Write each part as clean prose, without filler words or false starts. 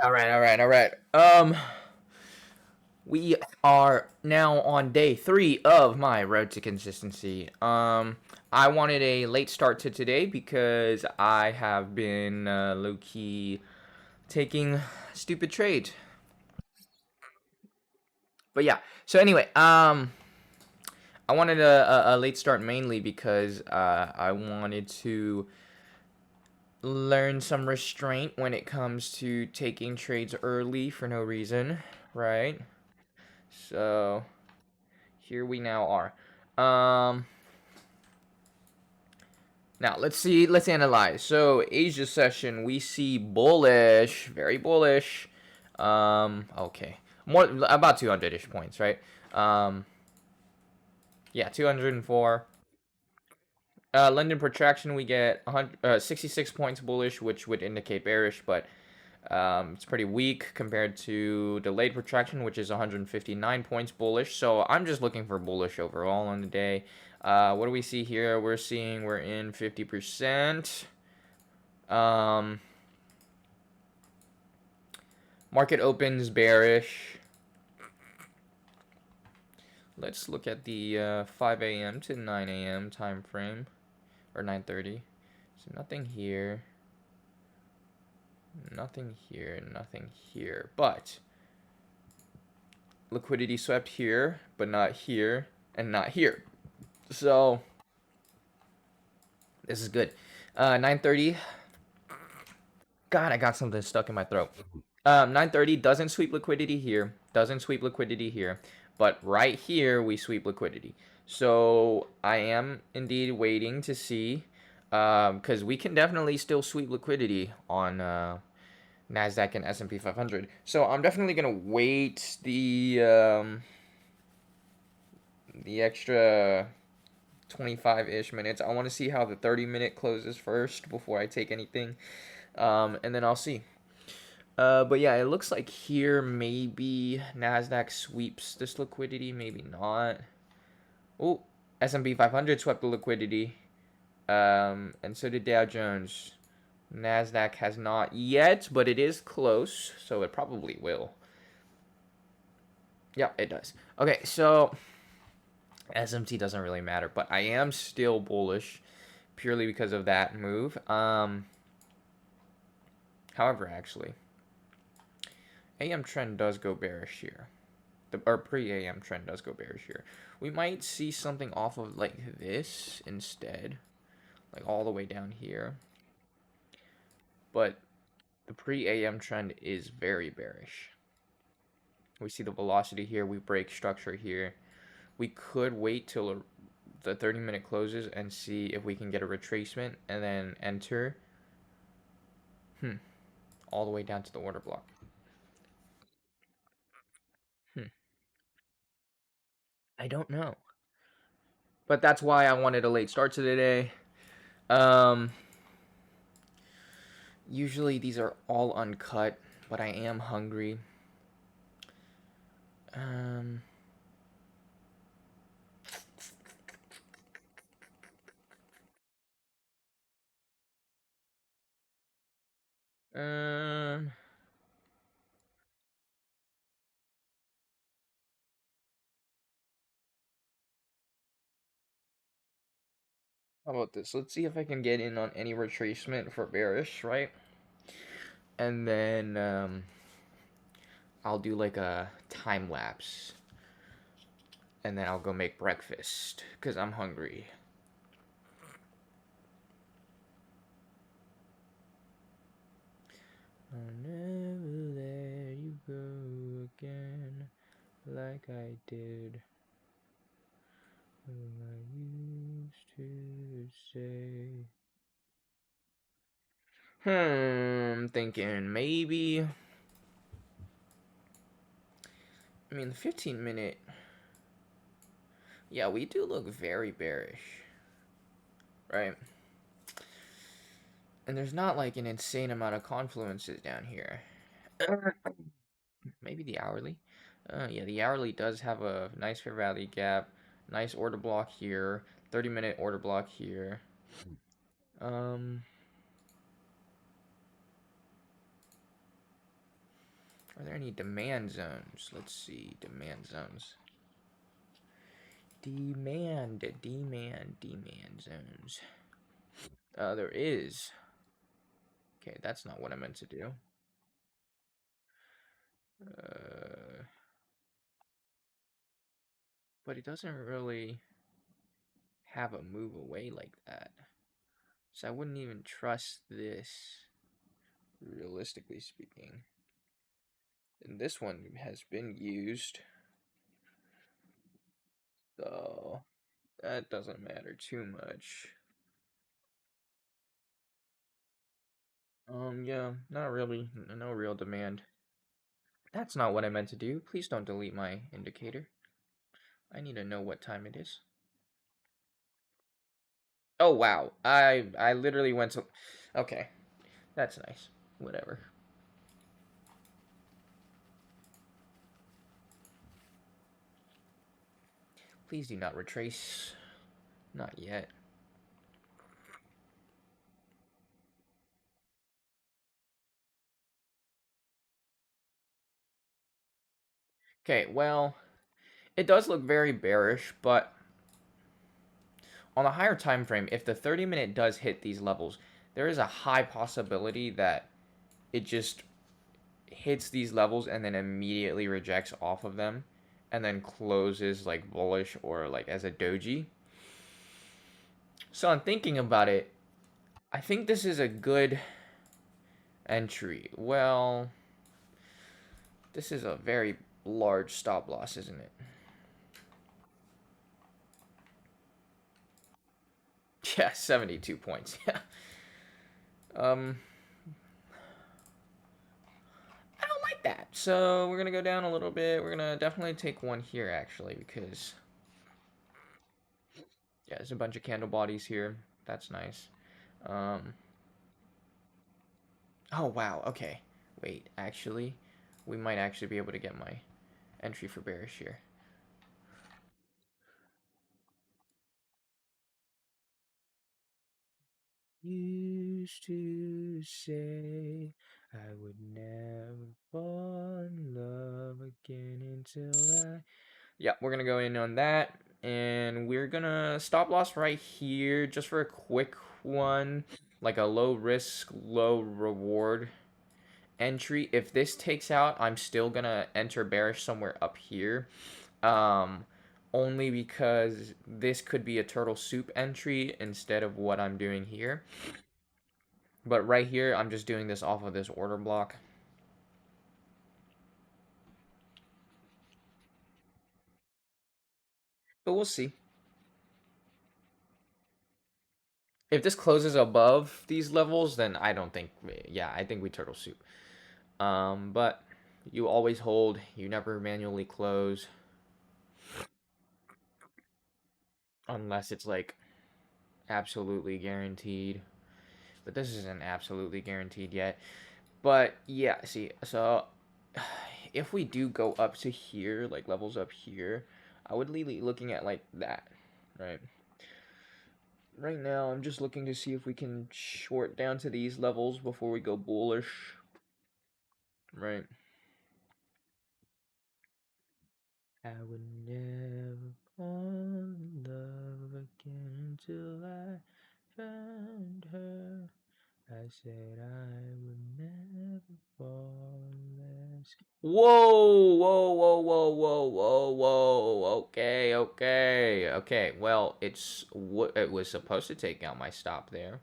All right. We are now on day 3 of my road to consistency. I wanted a late start to today because I have been low key taking stupid trades. But yeah. So anyway, I wanted a late start mainly because I wanted to learn some restraint when it comes to taking trades early for no reason, right? So here we now are. Um, Now let's see. Let's analyze. So Asia session, we see bullish, very bullish. Okay, more about 200ish points, right? Um, yeah, 204. London protraction, we get 66 points bullish, which would indicate bearish, but it's pretty weak compared to delayed protraction, which is 159 points bullish. So I'm just looking for bullish overall on the day. What do we see here? We're in 50%. Um, Market opens bearish. Let's look at the 5 a.m. to 9 a.m. time frame, or 9:30. So nothing here, nothing here, nothing here. But liquidity swept here, but not here, and not here. So this is good. 9:30. God, I got something stuck in my throat. 9:30 doesn't sweep liquidity here, doesn't sweep liquidity here, but right here we sweep liquidity. So I am indeed waiting to see, because we can definitely still sweep liquidity on Nasdaq and S&P 500. So I'm definitely gonna wait the extra 25-ish minutes. I want to see how the 30-minute closes first before I take anything, and then I'll see. But yeah, it looks like here maybe Nasdaq sweeps this liquidity, maybe not. Oh, S&P 500 swept the liquidity, and so did Dow Jones. Nasdaq has not yet, but it is close, so it probably will. Yeah, it does. Okay, so SMT doesn't really matter, but I am still bullish purely because of that move. However, actually, AM trend does go bearish here. Our pre-AM trend does go bearish here. We might see something off of like this instead, like all the way down here. But the pre-AM trend is very bearish. We see the velocity here. We break structure here. We could wait till the 30-minute closes and see if we can get a retracement and then enter. All the way down to the order block. Hmm. I don't know. But that's why I wanted a late start to the day. Um, Usually these are all uncut, but I am hungry. Um, um, how about this? Let's see if I can get in on any retracement for bearish, right? And then I'll do like a time lapse, and then I'll go make breakfast because I'm hungry. I'll never let you go again like I did when I used to say. Thinking maybe. I mean, the 15-minute. Yeah, we do look very bearish, right? And there's not like an insane amount of confluences down here. Maybe the hourly. Yeah, the hourly does have a nice fair value gap. Nice order block here. 30-minute order block here. Um, Are there any demand zones? Let's see. Demand zones. Demand zones. There is. Okay, that's not what I meant to do. But it doesn't really have a move away like that. So I wouldn't even trust this, realistically speaking. And this one has been used. So that doesn't matter too much. Yeah, not really. No real demand. That's not what I meant to do. Please don't delete my indicator. I need to know what time it is. Oh, wow. I literally went to... Okay. That's nice. Whatever. Please do not retrace. Not yet. Okay, well, it does look very bearish, but on a higher time frame, if the 30-minute does hit these levels, there is a high possibility that it just hits these levels and then immediately rejects off of them and then closes like bullish or like as a doji. So I'm thinking about it. I think this is a good entry. Well, this is a very large stop loss, isn't it? Yeah, 72 points. Yeah. I don't like that. So we're gonna go down a little bit. We're gonna definitely take one here actually because yeah, there's a bunch of candle bodies here. That's nice. Oh wow. Okay. Wait. Actually, we might actually be able to get my entry for bearish here. Used to say I would never fall in love again until I... Yeah, we're going to go in on that. And we're going to stop loss right here just for a quick one. Like a low risk, low reward entry. If this takes out, I'm still going to enter bearish somewhere up here. Only because this could be a turtle soup entry instead of what I'm doing here. But right here, I'm just doing this off of this order block. But we'll see. If this closes above these levels, then I don't think... Yeah, I think we turtle soup. But you always hold. You never manually close. Unless it's like absolutely guaranteed. But this isn't absolutely guaranteed yet. But yeah, see, so if we do go up to here, like levels up here, I would be looking at like that, right? Right now, I'm just looking to see if we can short down to these levels before we go bullish, right? I would never fall in love again until I found her. I said I would never fall less. Whoa, whoa, whoa, whoa, whoa, whoa, whoa. Okay, okay, okay. Well, it's what it was supposed to take out my stop there.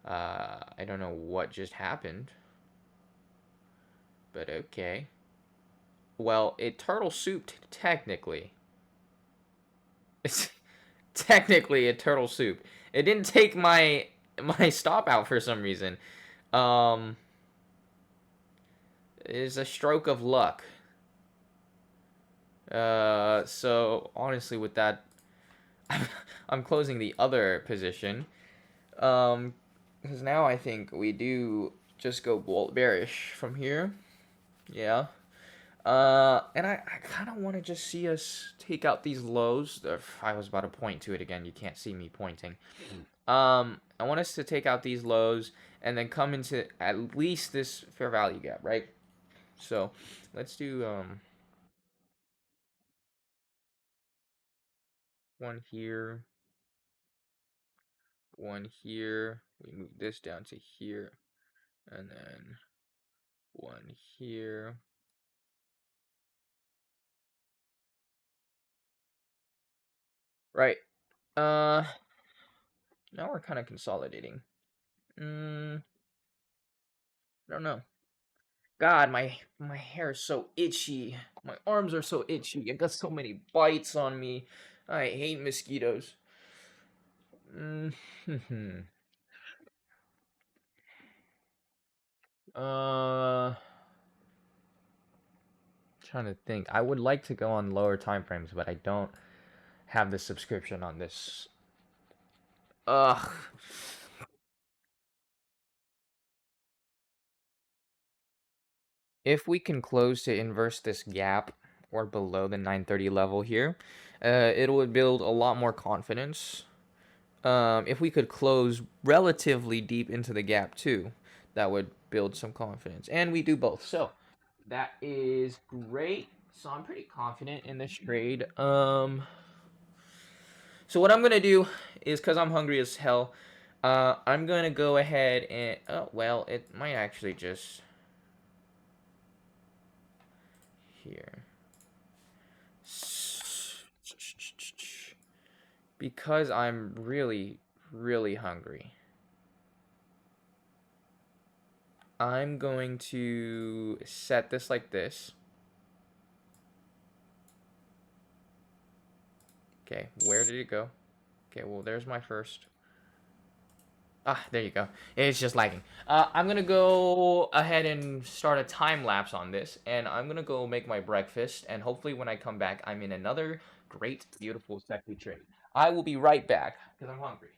I don't know what just happened, but okay. Well, it turtle souped technically. It's technically a turtle soup. It didn't take my stop out for some reason. Is a stroke of luck. So honestly, with that, I'm closing the other position. Because now I think we do just go bearish from here. Yeah. And I kind of want to just see us take out these lows. I was about to point to it again. You can't see me pointing. I want us to take out these lows and then come into at least this fair value gap, right? So let's do one here, one here. We move this down to here, and then one here. Right. Uh, now we're kind of consolidating. I don't know. God, my hair is so itchy. My arms are so itchy. I got so many bites on me. I hate mosquitoes. Mm, uh, trying to think. I would like to go on lower time frames, but I don't have the subscription on this. Ugh. If we can close to inverse this gap or below the 930 level here, it would build a lot more confidence. If we could close relatively deep into the gap too, that would build some confidence. And we do both. So that is great. So I'm pretty confident in this trade. So what I'm gonna do is, because I'm hungry as hell, I'm gonna go ahead and oh well, it might actually just here. Because I'm really, really hungry. I'm going to set this like this. Okay, where did it go? Okay, well, there's my first. Ah, there you go. It's just lagging. I'm gonna go ahead and start a time lapse on this, and I'm gonna go make my breakfast, and hopefully when I come back, I'm in another great, beautiful, sexy trade. I will be right back, because I'm hungry.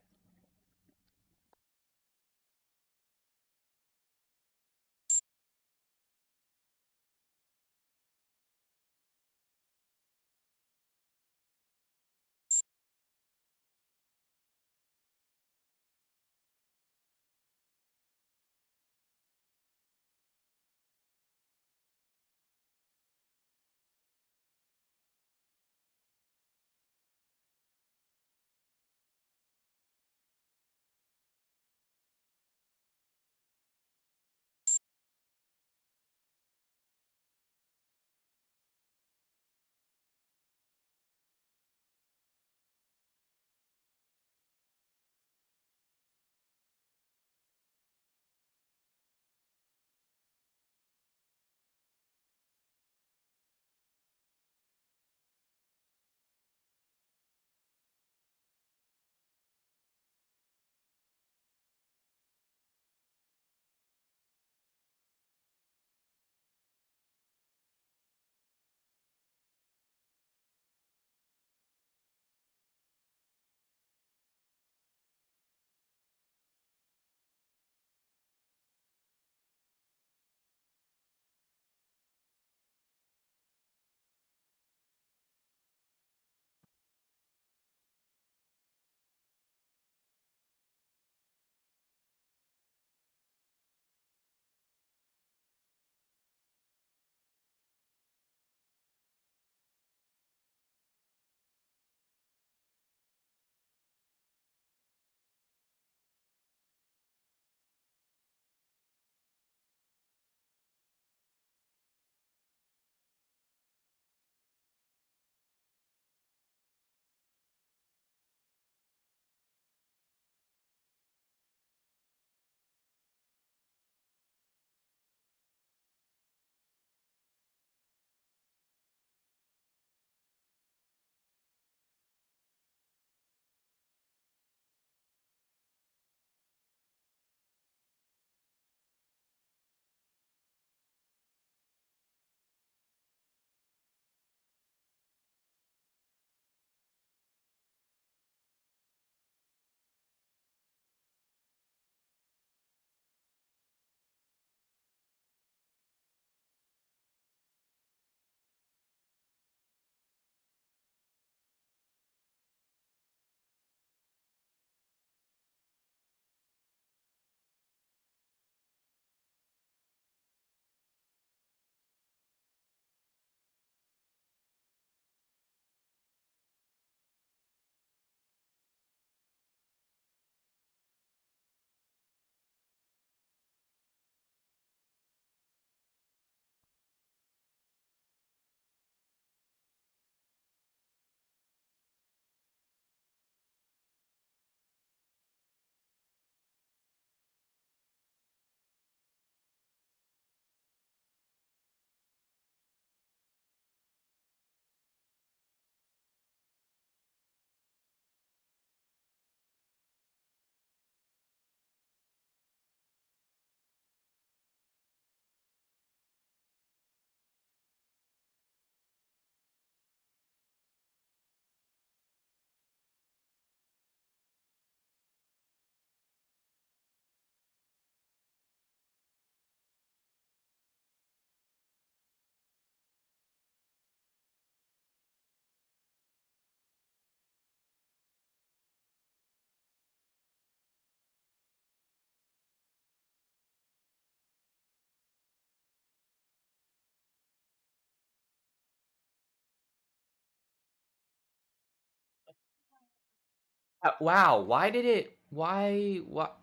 Wow, why did it? Why? What?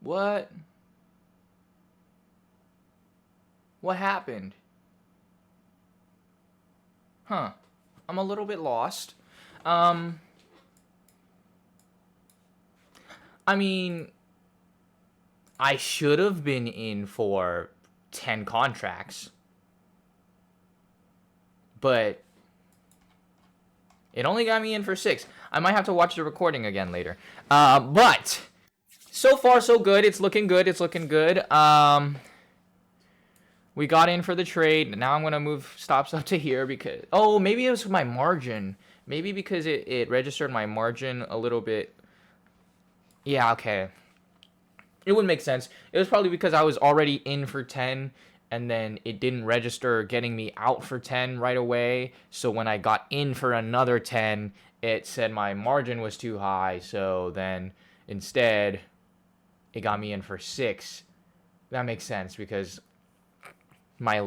What? What happened? Huh. I'm a little bit lost. Um, I mean, I should have been in for 10 contracts, but it only got me in for 6. I might have to watch the recording again later. But so far so good. It's looking good. It's looking good. We got in for the trade. Now I'm gonna move stops up to here because maybe it was my margin. Maybe because it registered my margin a little bit. Yeah, okay. It would make sense. It was probably because I was already in for 10 and then it didn't register getting me out for 10 right away. So when I got in for another 10, it said my margin was too high. So then instead, it got me in for 6. That makes sense because my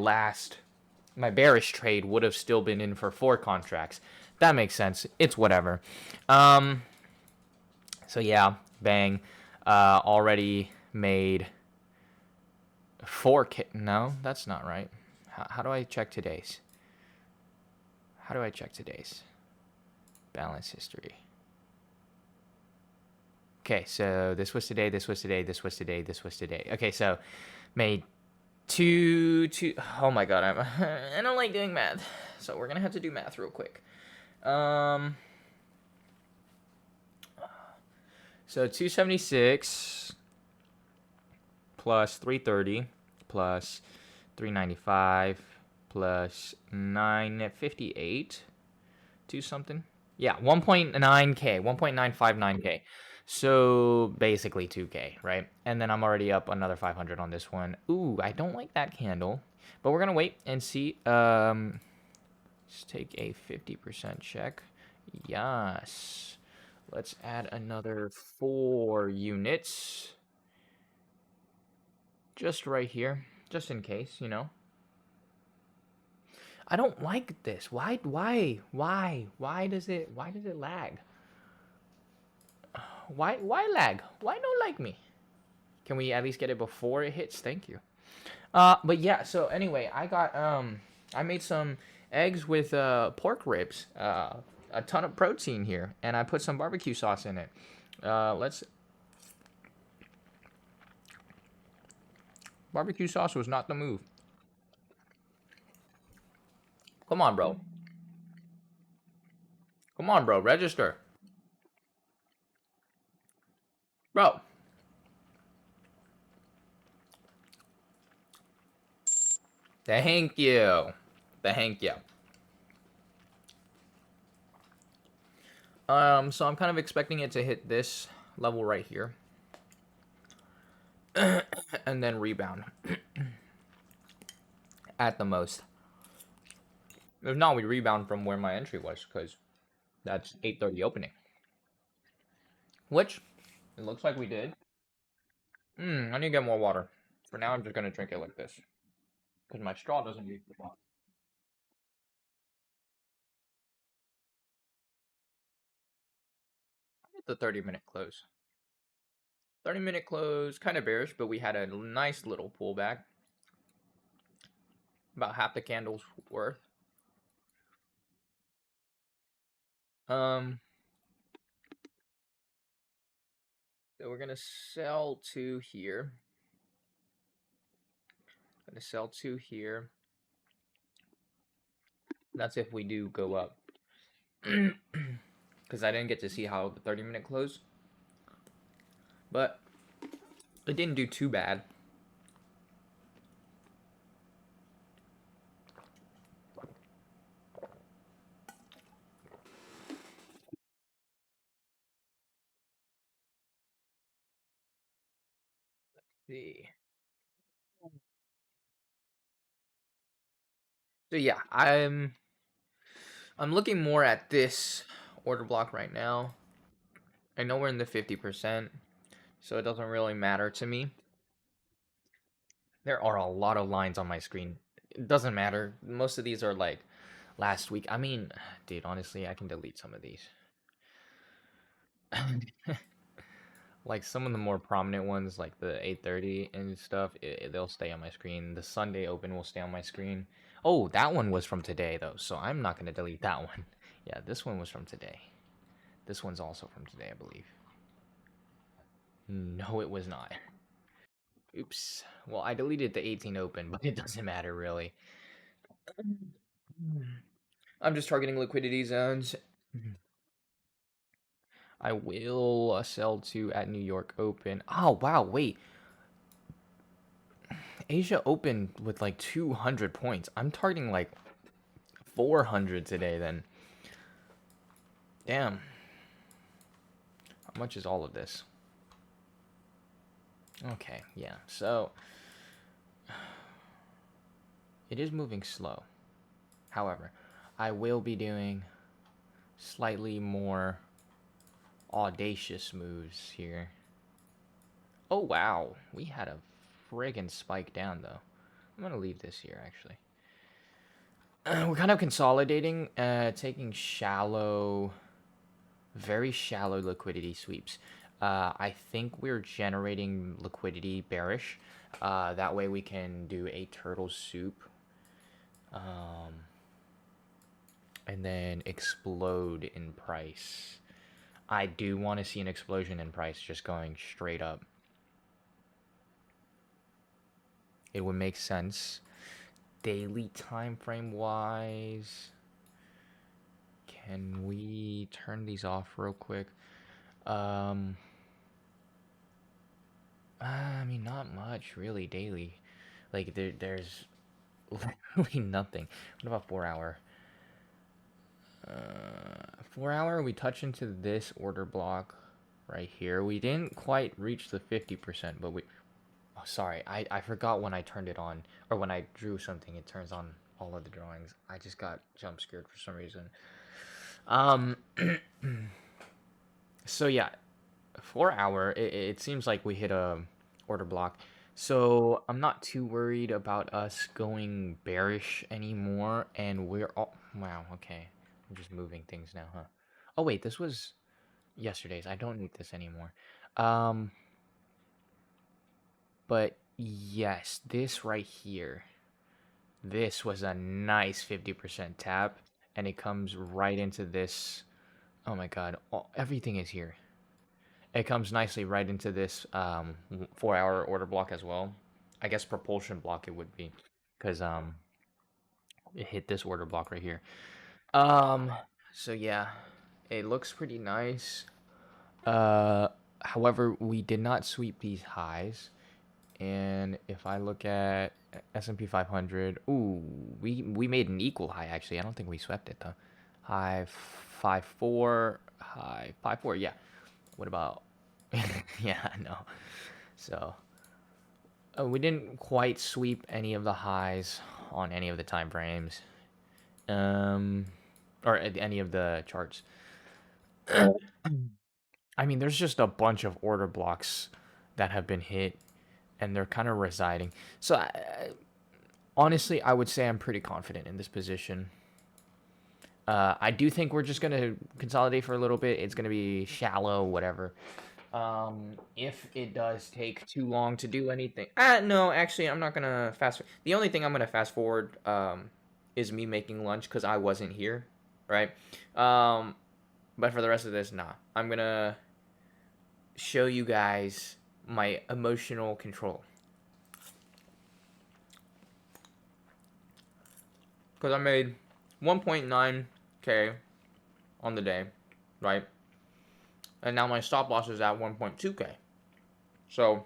bearish trade would have still been in for 4 contracts. That makes sense. It's whatever. Um, so yeah, bang. Already made 4K. No, that's not right. How do I check today's? How do I check today's? Balance history. Okay, so this was today, this was today, this was today, this was today. Okay, so made two. Oh my god, I don't like doing math, so we're gonna have to do math real quick. So 276 plus 330 plus 395 plus 958 2 something. Yeah, 1.9k, 1.959k. So basically 2k, right? And then I'm already up another 500 on this one. Ooh, I don't like that candle, but we're gonna wait and see. Let's take a 50% check. Yes. Let's add another 4 units. Just right here, just in case, you know. I don't like this. Why does it lag? Why lag? Why don't like me? Can we at least get it before it hits? Thank you. But yeah, so anyway, I made some eggs with pork ribs. A ton of protein here, and I put some barbecue sauce in it. Let's Barbecue sauce was not the move. Come on, bro. Come on, bro. Register. Bro. Thank you. Thank you. So I'm kind of expecting it to hit this level right here. And then rebound. At the most. If not, we rebound from where my entry was, because that's 8:30 opening. Which, it looks like we did. I need to get more water. For now, I'm just going to drink it like this. Because my straw doesn't reach the bottom. Hit the 30-minute close. 30-minute close, kind of bearish, but we had a nice little pullback. About half the candle's worth. So we're gonna sell 2 here. Gonna sell 2 here. That's if we do go up. Because I didn't get to see how the 30-minute closed. But it didn't do too bad. Let's see. So yeah, I'm looking more at this order block right now. I know we're in the 50%, so it doesn't really matter to me. There are a lot of lines on my screen. It doesn't matter. Most of these are like last week. I mean, dude, honestly, I can delete some of these. Like some of the more prominent ones, like the 8:30 and stuff, they'll stay on my screen. The Sunday Open will stay on my screen. Oh, that one was from today though, so I'm not gonna delete that one. Yeah, this one was from today. This one's also from today, I believe. No, it was not. Oops. Well, I deleted the 18 Open, but it doesn't matter really. I'm just targeting liquidity zones. I will sell to at New York Open. Oh, wow, wait. Asia opened with like 200 points. I'm targeting like 400 today then. Damn. How much is all of this? Okay, yeah. So it is moving slow. However, I will be doing slightly more audacious moves here. Oh wow, we had a friggin' spike down though. I'm gonna leave this here actually. We're kind of consolidating, taking shallow, very shallow liquidity sweeps. I think we're generating liquidity bearish. That way we can do a turtle soup. And then explode in price. I do want to see an explosion in price just going straight up. It would make sense. Daily time frame wise, can we turn these off real quick? I mean, not much really daily. Like there's literally nothing. What about 4 hour? 4 hour, we touch into this order block right here. We didn't quite reach the 50%, but we. Oh, sorry, I forgot when I turned it on, or when I drew something, it turns on all of the drawings. I just got jump scared for some reason. Um, so yeah, 4 hour. It seems like we hit a order block. So I'm not too worried about us going bearish anymore, and we're all wow. Okay, I'm just moving things now, huh? Oh wait, this was yesterday's. I don't need this anymore. Um, but yes, this right here. This was a nice 50% tap, and it comes right into this. Oh my god, everything is here. It comes nicely right into this 4 hour order block as well. I guess propulsion block it would be, because it hit this order block right here. Um, so yeah, it looks pretty nice. Uh, However, we did not sweep these highs. And if I look at S&P 500, ooh, we made an equal high actually. I don't think we swept it though. High 5.4, high 5.4. Yeah. What about? Yeah, I know. So we didn't quite sweep any of the highs on any of the time frames, um, or any of the charts. I mean, there's just a bunch of order blocks that have been hit, and they're kind of residing. So honestly, I would say I'm pretty confident in this position. I do think we're just gonna consolidate for a little bit. It's gonna be shallow, whatever. If it does take too long to do anything, no, actually, I'm not gonna fast. The only thing I'm gonna fast forward, is me making lunch because I wasn't here, right? Um, but for the rest of this, nah, I'm gonna show you guys my emotional control because I made 1.9K on the day, right? And now my stop loss is at 1.2K. So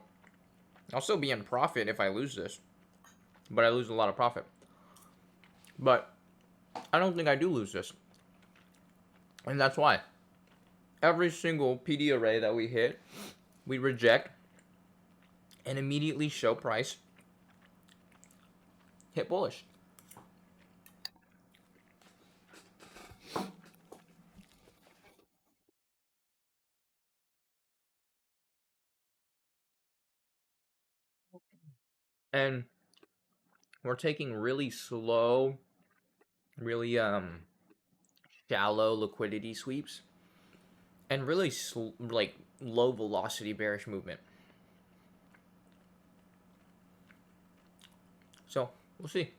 I'll still be in profit if I lose this, but I lose a lot of profit. But I don't think I do lose this, and that's why every single PD array that we hit, we reject and immediately show price hit bullish. And we're taking really slow, really shallow liquidity sweeps. and really like low velocity bearish movement. So we'll see.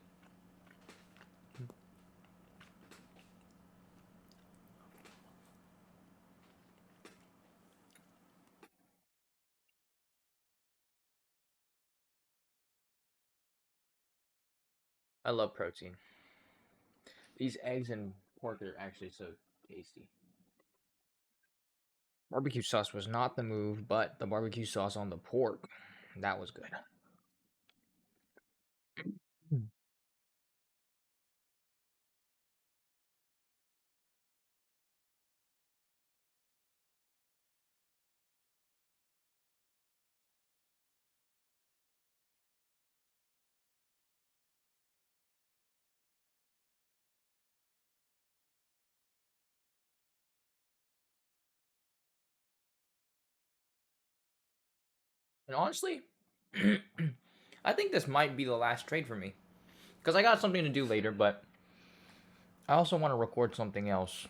I love protein. These eggs and pork are actually so tasty. Barbecue sauce was not the move, but the barbecue sauce on the pork, that was good. Mm. And honestly, I think this might be the last trade for me. Because I got something to do later, but I also want to record something else.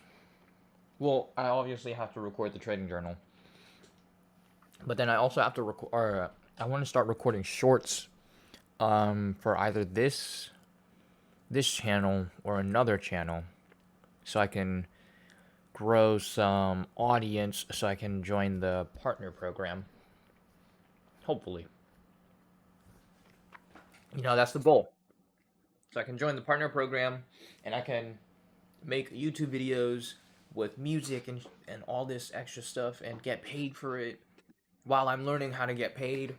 Well, I obviously have to record the trading journal. But then I also have to record, or I want to start recording shorts for either this channel or another channel so I can grow some audience so I can join the partner program. Hopefully. That's the goal. So I can join the partner program and I can make YouTube videos with music and all this extra stuff and get paid for it while I'm learning how to get paid.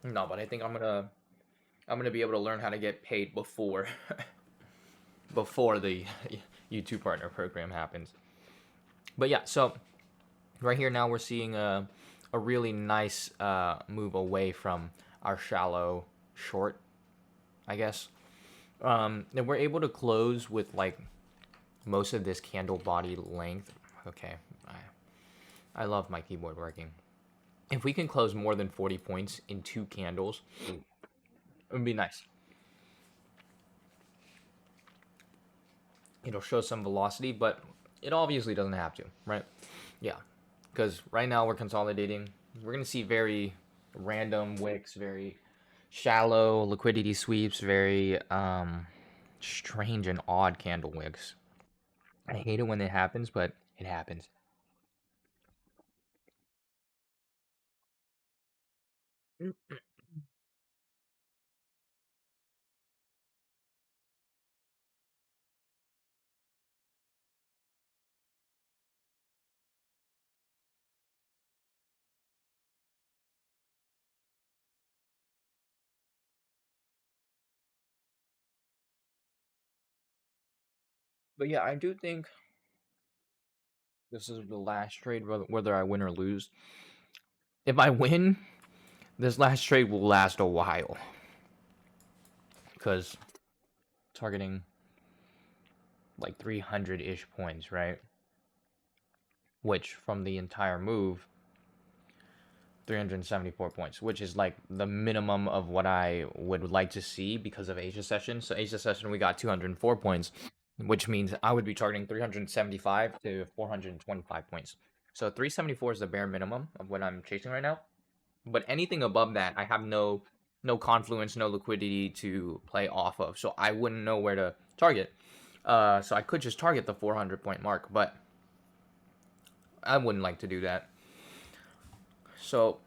No, but I think I'm gonna be able to learn how to get paid before before the YouTube partner program happens. But yeah, so right here now we're seeing a really nice move away from our shallow short, I guess. And we're able to close with like most of this candle body length. Okay, I love my keyboard working. If we can close more than 40 points in 2 candles, it would be nice. It'll show some velocity, but it obviously doesn't have to, right? Yeah, because right now we're consolidating. We're going to see very random wicks, very shallow liquidity sweeps, very strange and odd candle wicks. I hate it when it happens, but it happens. But yeah, I do think this is the last trade, whether I win or lose. If I win, this last trade will last a while because targeting like 300-ish points, right? Which from the entire move, 374 points, which is like the minimum of what I would like to see because of Asia session. So Asia session, we got 204 points, which means I would be targeting 375 to 425 points. So 374 is the bare minimum of what I'm chasing right now. But anything above that, I have no confluence, no liquidity to play off of. So I wouldn't know where to target. So I could just target the 400 point mark, but I wouldn't like to do that. So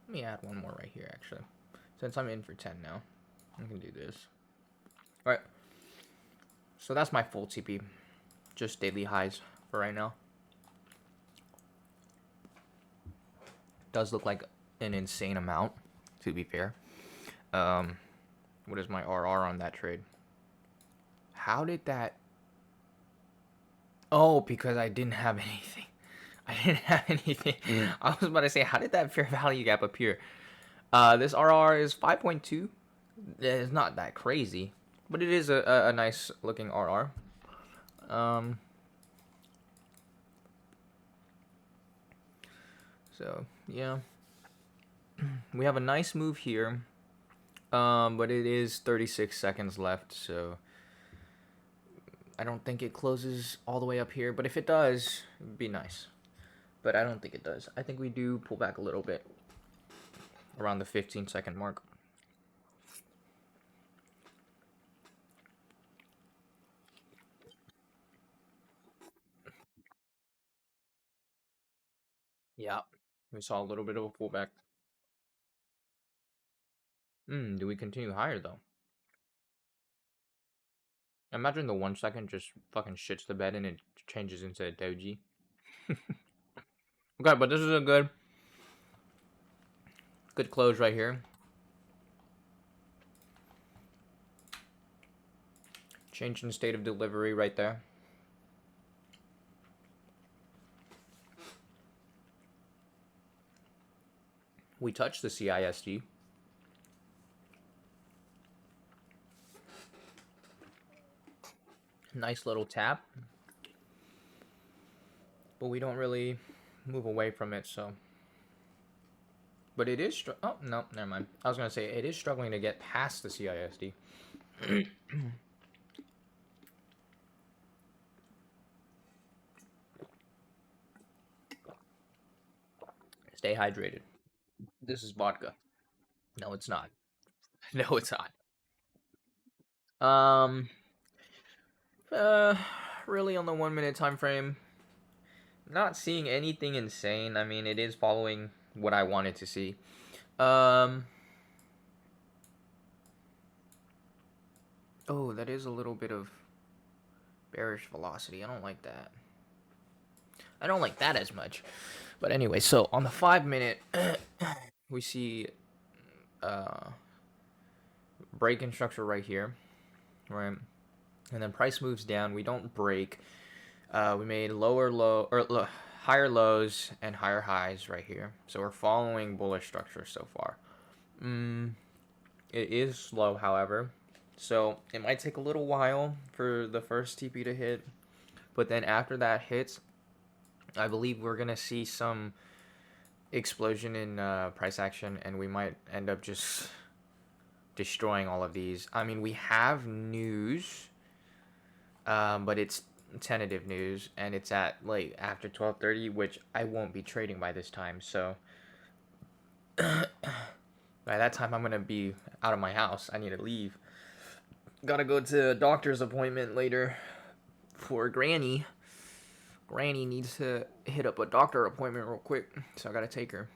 let me add one more right here, actually. Since I'm in for 10 now, I can do this. All right. So that's my full TP. Just daily highs for right now. Does look like an insane amount, to be fair. What is my RR on that trade? How did that... Oh, because I didn't have anything. I didn't have anything. I was about to say, how did that fair value gap appear? This RR is 5.2. It's not that crazy, but it is a nice looking RR. So yeah, we have a nice move here, but it is 36 seconds left, so I don't think it closes all the way up here, but if it does, it'd be nice. But I don't think it does. I think we do pull back a little bit around the 15-second mark. Yeah, we saw a little bit of a pullback. Do we continue higher though? Imagine the 1 second just fucking shits the bed and it changes into a doji. Okay, but this is a good close right here. Change in state of delivery right there. We touched the CISD. Nice little tap. But we don't really move away from it, so. But it is, oh, no, never mind. I was going to say, it is struggling to get past the CISD. Stay hydrated. This is vodka. No, it's not. No, it's not. Really on the 1 minute time frame, not seeing anything insane. I mean, it is following what I wanted to see. Oh, that is a little bit of bearish velocity. I don't like that. I don't like that as much. But anyway, so on the 5 minute, we see break-in structure right here, right? And then price moves down. We don't break. We made higher lows and higher highs right here. So we're following bullish structure so far. It is slow, however. So it might take a little while for the first TP to hit. But then after that hits, I believe we're going to see some explosion in price action. And we might end up just destroying all of these. I mean, we have news, but it's tentative news, and it's at like after 12:30, which I won't be trading by this time. So by that time, I'm gonna be out of my house. I need to leave. Gotta go to a doctor's appointment later for Granny. Granny needs to hit up a doctor appointment real quick, so I gotta take her.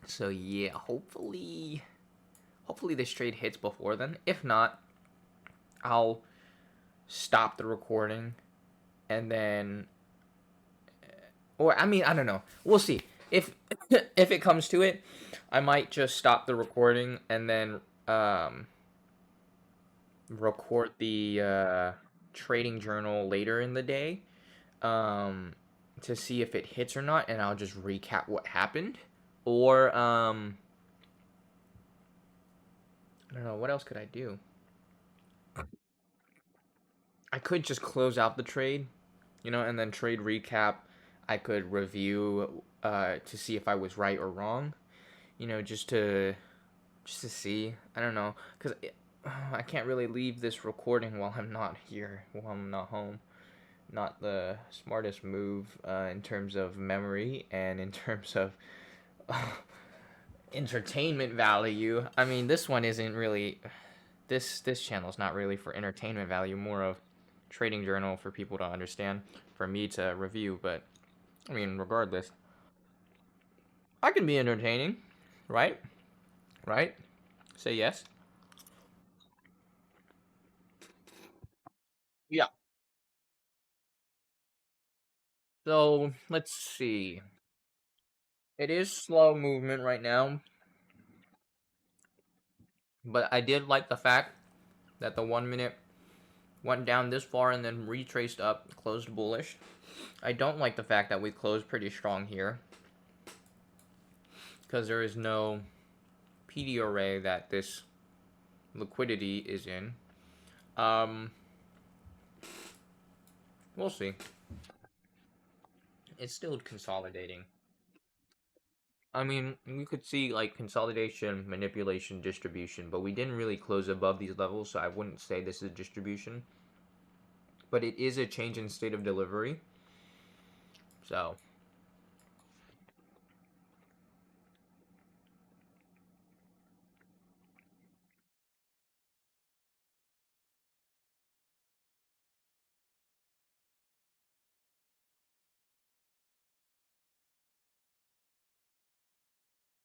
So yeah, hopefully this trade hits before then. If not, I'll stop the recording and then, or I mean, I don't know. We'll see. If if it comes to it, I might just stop the recording and then record the trading journal later in the day to see if it hits or not, and I'll just recap what happened. Or I don't know, what else could I do? I could just close out the trade, and then trade recap. I could review to see if I was right or wrong, just to see. I don't know, because I can't really leave this recording while I'm not here, while I'm not home. Not the smartest move in terms of memory and in terms of entertainment value. I mean, this one isn't really. This channel is not really for entertainment value, more of trading journal for people to understand, for me to review. But I mean, regardless, I can be entertaining, right? Right? Say yes. Yeah. So let's see. It is slow movement right now, but I did like the fact that the 1 minute went down this far and then retraced up, closed bullish. I don't like the fact that we closed pretty strong here, because there is no PD array that this liquidity is in. We'll see. It's still consolidating. I mean, you could see like consolidation, manipulation, distribution, but we didn't really close above these levels, so I wouldn't say this is distribution. But it is a change in state of delivery. So,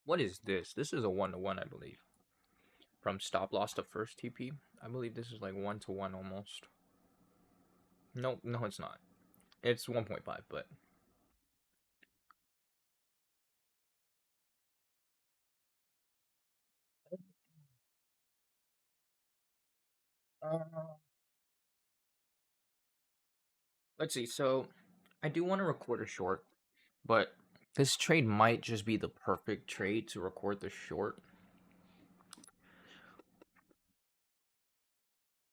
what is this? This is a 1-to-1, I believe. From stop loss to first TP. I believe this is like 1-to-1 almost. No, no, it's not. It's 1.5, but uh, let's see. So, I do want to record a short, but this trade might just be the perfect trade to record the short.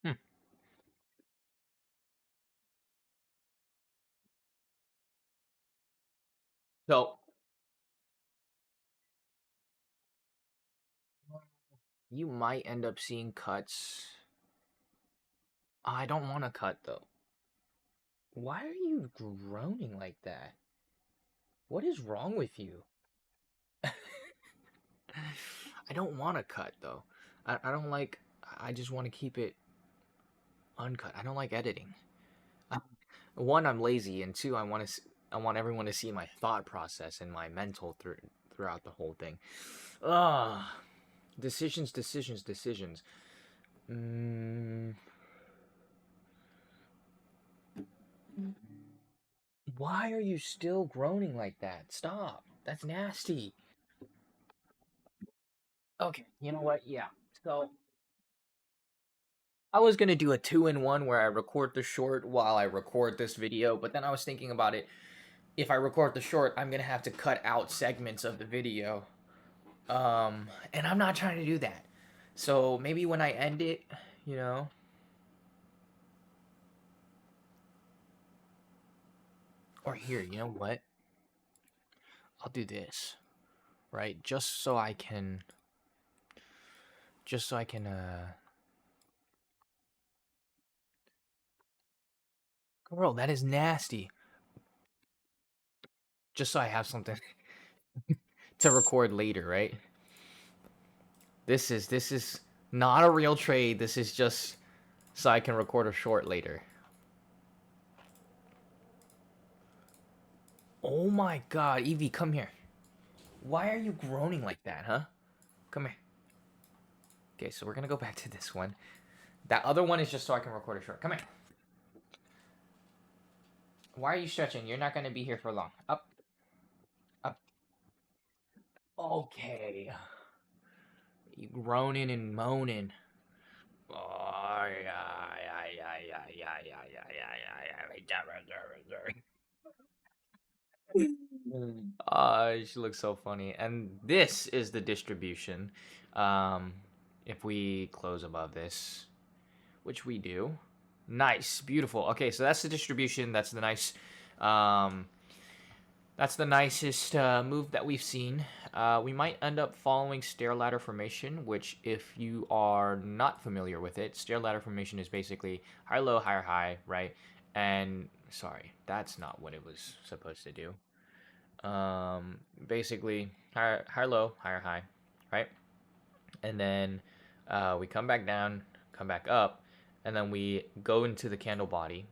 Hmm. So, you might end up seeing cuts. I don't want to cut though. Why are you groaning like that? What is wrong with you? I don't want to cut though. I don't like. I just want to keep it uncut. I don't like editing. I, one, I'm lazy, and two, I want everyone to see my thought process and my mental throughout the whole thing. Ugh. Decisions, decisions, decisions. Mm, why are you still groaning like that? Stop. That's nasty. Okay, you know what? Yeah. So I was gonna do a 2-in-1 where I record the short while I record this video, but then I was thinking about it. If I record the short, I'm gonna have to cut out segments of the video. And I'm not trying to do that. So maybe when I end it, you know, or here, you know what? I'll do this, right? Just so I can, girl, that is nasty. Just so I have something to record later, right? This is not a real trade. This is just so I can record a short later. Oh my god, Evie, come here. Why are you groaning like that, huh? Come here. Okay, so we're gonna go back to this one. That other one is just so I can record a short. Come here. Why are you stretching? You're not gonna be here for long. Up, up. Okay. You groaning and moaning. Oh, yeah, yeah, yeah, yeah, yeah, yeah, yeah, yeah, yeah, yeah. She looks so funny. And this is the distribution. Um, if we close above this, which we do. Nice, beautiful. Okay, so that's the distribution. Um, that's the nicest move that we've seen. We might end up following stair ladder formation, which, if you are not familiar with it, stair ladder formation is basically higher low, higher high, right? And sorry, that's not what it was supposed to do. Basically higher low, higher high, right? And then we come back down, come back up, and then we go into the candle body,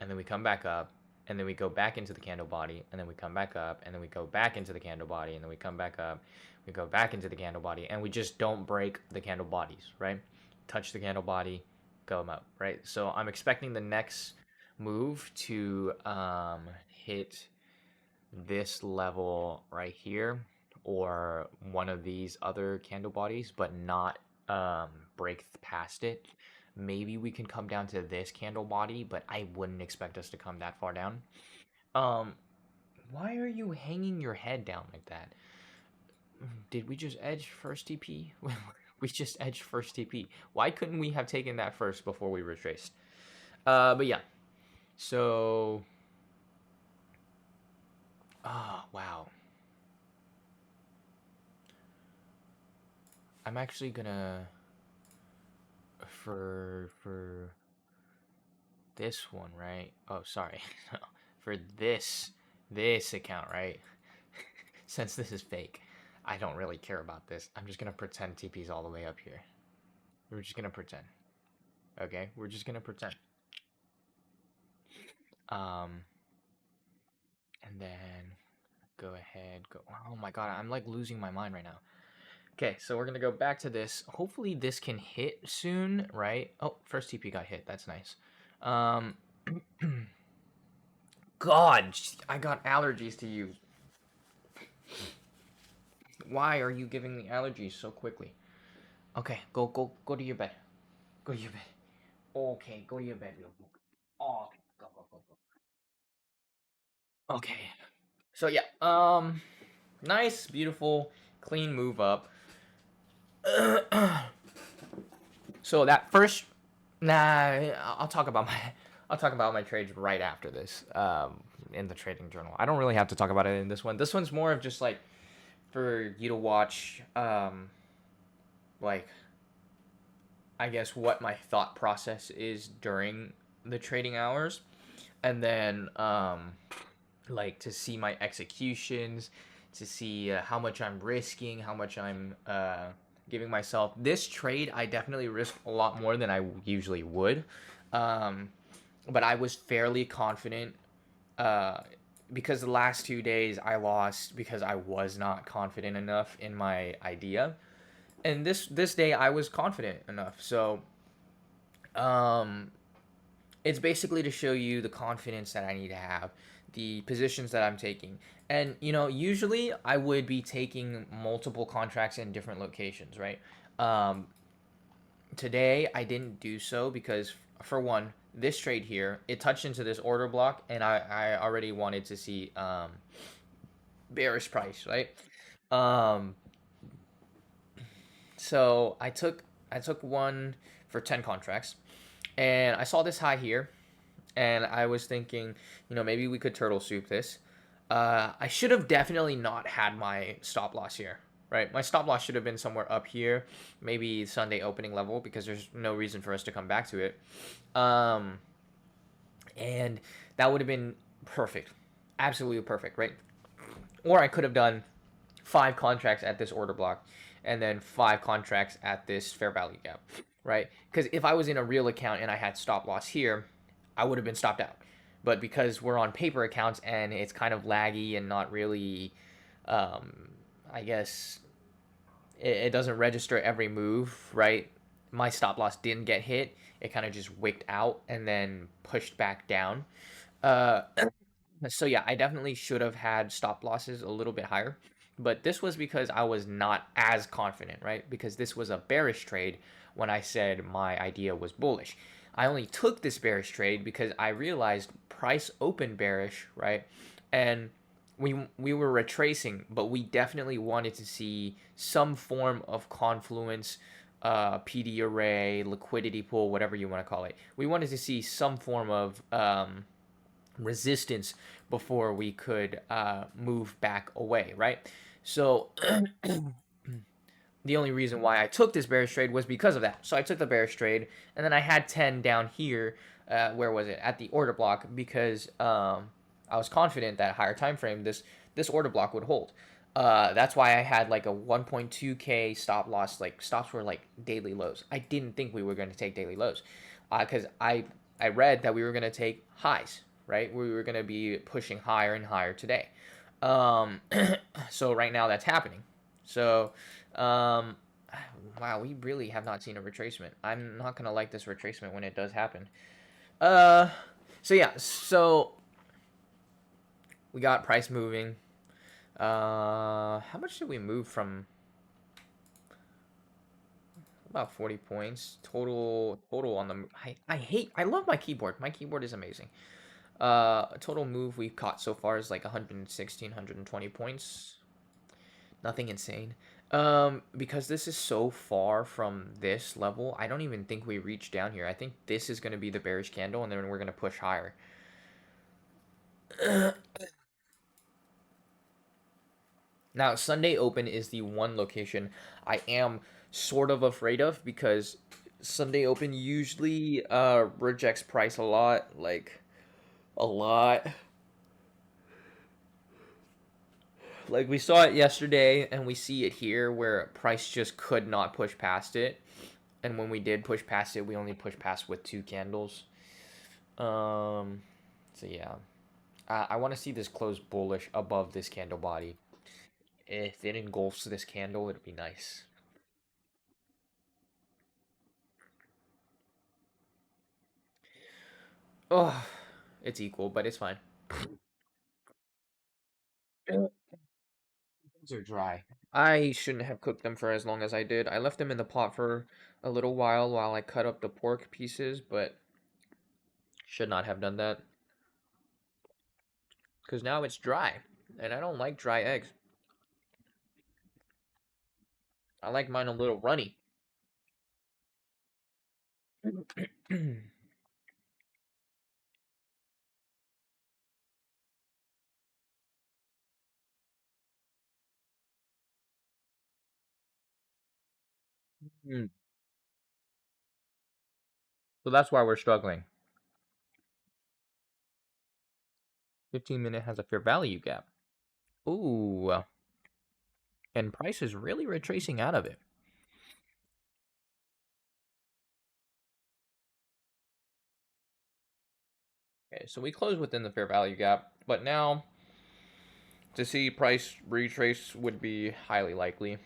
and then we come back up, and then we go back into the candle body, and then we come back up, and then we go back into the candle body, and then we come back up, we go back into the candle body, and we just don't break the candle bodies, right? Touch the candle body, go them up, right? So I'm expecting the next move to hit this level right here or one of these other candle bodies, but not break past it. Maybe we can come down to this candle body, but I wouldn't expect us to come that far down. Um, why are you hanging your head down like that? Did we just edge first TP? We just edged first TP. Why couldn't we have taken that first before we retraced? But yeah. So, wow. I'm actually gonna for this one, right? Oh, sorry. For this account, right? Since this is fake, I don't really care about this. I'm just gonna pretend TP's all the way up here. We're just gonna pretend. Okay? We're just gonna pretend. Um, and then go ahead, go. Oh my god, I'm like losing my mind right now. Okay, so we're gonna go back to this. Hopefully this can hit soon, right? Oh, first TP got hit. That's nice. Um, God, I got allergies to you. Why are you giving me allergies so quickly? Okay, go to your bed. Go to your bed. Okay, go to your bed, little book. Oh, okay, go. Okay. So yeah, nice, beautiful, clean move up. So that first, nah, I'll talk about my, I'll talk about my trades right after this. In the trading journal, I don't really have to talk about it in this one. This one's more of just like for you to watch, like I guess what my thought process is during the trading hours, and then like to see my executions, to see how much I'm risking, how much I'm giving myself. This trade, I definitely risked a lot more than I usually would, um, but I was fairly confident uh, because the last 2 days I lost because I was not confident enough in my idea, and this day I was confident enough. So um, it's basically to show you the confidence that I need to have, the positions that I'm taking. And usually I would be taking multiple contracts in different locations, right? Um, Today I didn't do so because for one, this trade here, it touched into this order block and I already wanted to see bearish price, right? Um, so I took one for 10 contracts and I saw this high here and I was thinking, maybe we could turtle soup this. I should have definitely not had my stop loss here, right? My stop loss should have been somewhere up here, maybe Sunday opening level, because there's no reason for us to come back to it. Um, and that would have been perfect, absolutely perfect, right? Or I could have done 5 contracts at this order block and then 5 contracts at this fair value gap, right? Because if I was in a real account and I had stop loss here, I would have been stopped out. But because we're on paper accounts and it's kind of laggy and not really, um, I guess it doesn't register every move, right? My stop loss didn't get hit. It kind of just wicked out and then pushed back down. Uh, so yeah, I definitely should have had stop losses a little bit higher, but this was because I was not as confident, right? Because this was a bearish trade when I said my idea was bullish. I only took this bearish trade because I realized price opened bearish, right? And we were retracing, but we definitely wanted to see some form of confluence, PD array, liquidity pool, whatever you want to call it. We wanted to see some form of resistance before we could move back away, right? So the only reason why I took this bearish trade was because of that. So I took the bearish trade, and then I had 10 down here. Where was it? At the order block, because I was confident that higher time frame this order block would hold. That's why I had like a 1.2k stop loss. Like stops were like daily lows. I didn't think we were going to take daily lows, because I read that we were going to take highs. Right, we were going to be pushing higher and higher today. Um, so right now that's happening. So um, wow, we really have not seen a retracement. I'm not gonna like this retracement when it does happen. Uh, so yeah, so we got price moving. How much did we move from? About 40 points total on the. I love my keyboard. My keyboard is amazing. Total move we've caught so far is like 116, 120 points. Nothing insane. Because this is so far from this level, I don't even think we reach down here. I think this is going to be the bearish candle, and then we're going to push higher. Now, Sunday Open is the one location I am sort of afraid of because Sunday Open usually rejects price a lot, like a lot. Like we saw it yesterday and we see it here where price just could not push past it. And when we did push past it, we only pushed past with two candles. Um so yeah. I want to see this close bullish above this candle body. If it engulfs this candle, it'd be nice. Oh, it's equal, but it's fine. These are dry. I shouldn't have cooked them for as long as I did. I left them in the pot for a little while I cut up the pork pieces, but should not have done that because now it's dry, and I don't like dry eggs. I like mine a little runny. Mm. So that's why we're struggling. 15-minute has a fair value gap. Ooh, and price is really retracing out of it. Okay, so we close within the fair value gap, but now to see price retrace would be highly likely.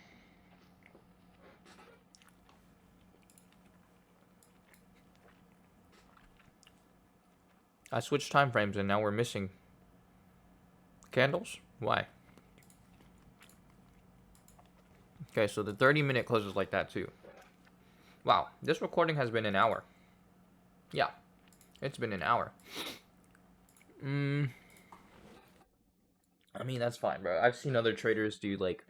I switched time frames and now we're missing candles. Why? Okay, so the 30-minute closes like that too. Wow, this recording has been an hour. Yeah, it's been an hour. Mm, I mean, that's fine, bro. I've seen other traders do like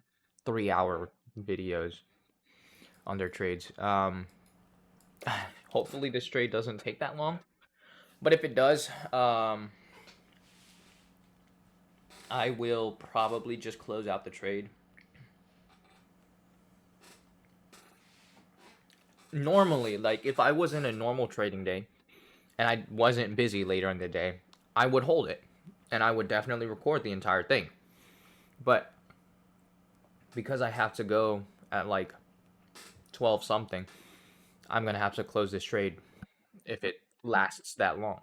3-hour videos on their trades. Hopefully this trade doesn't take that long. But if it does, I will probably just close out the trade. Normally, like if I was in a normal trading day and I wasn't busy later in the day, I would hold it and I would definitely record the entire thing. But because I have to go at like 12 something, I'm going to have to close this trade if it lasts that long.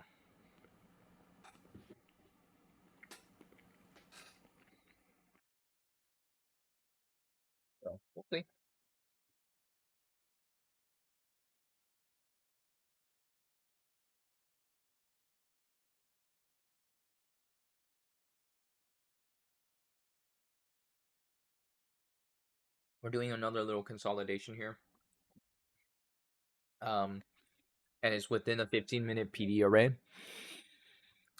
So we'll see. We're doing another little consolidation here. And it's within a 15-minute PD array.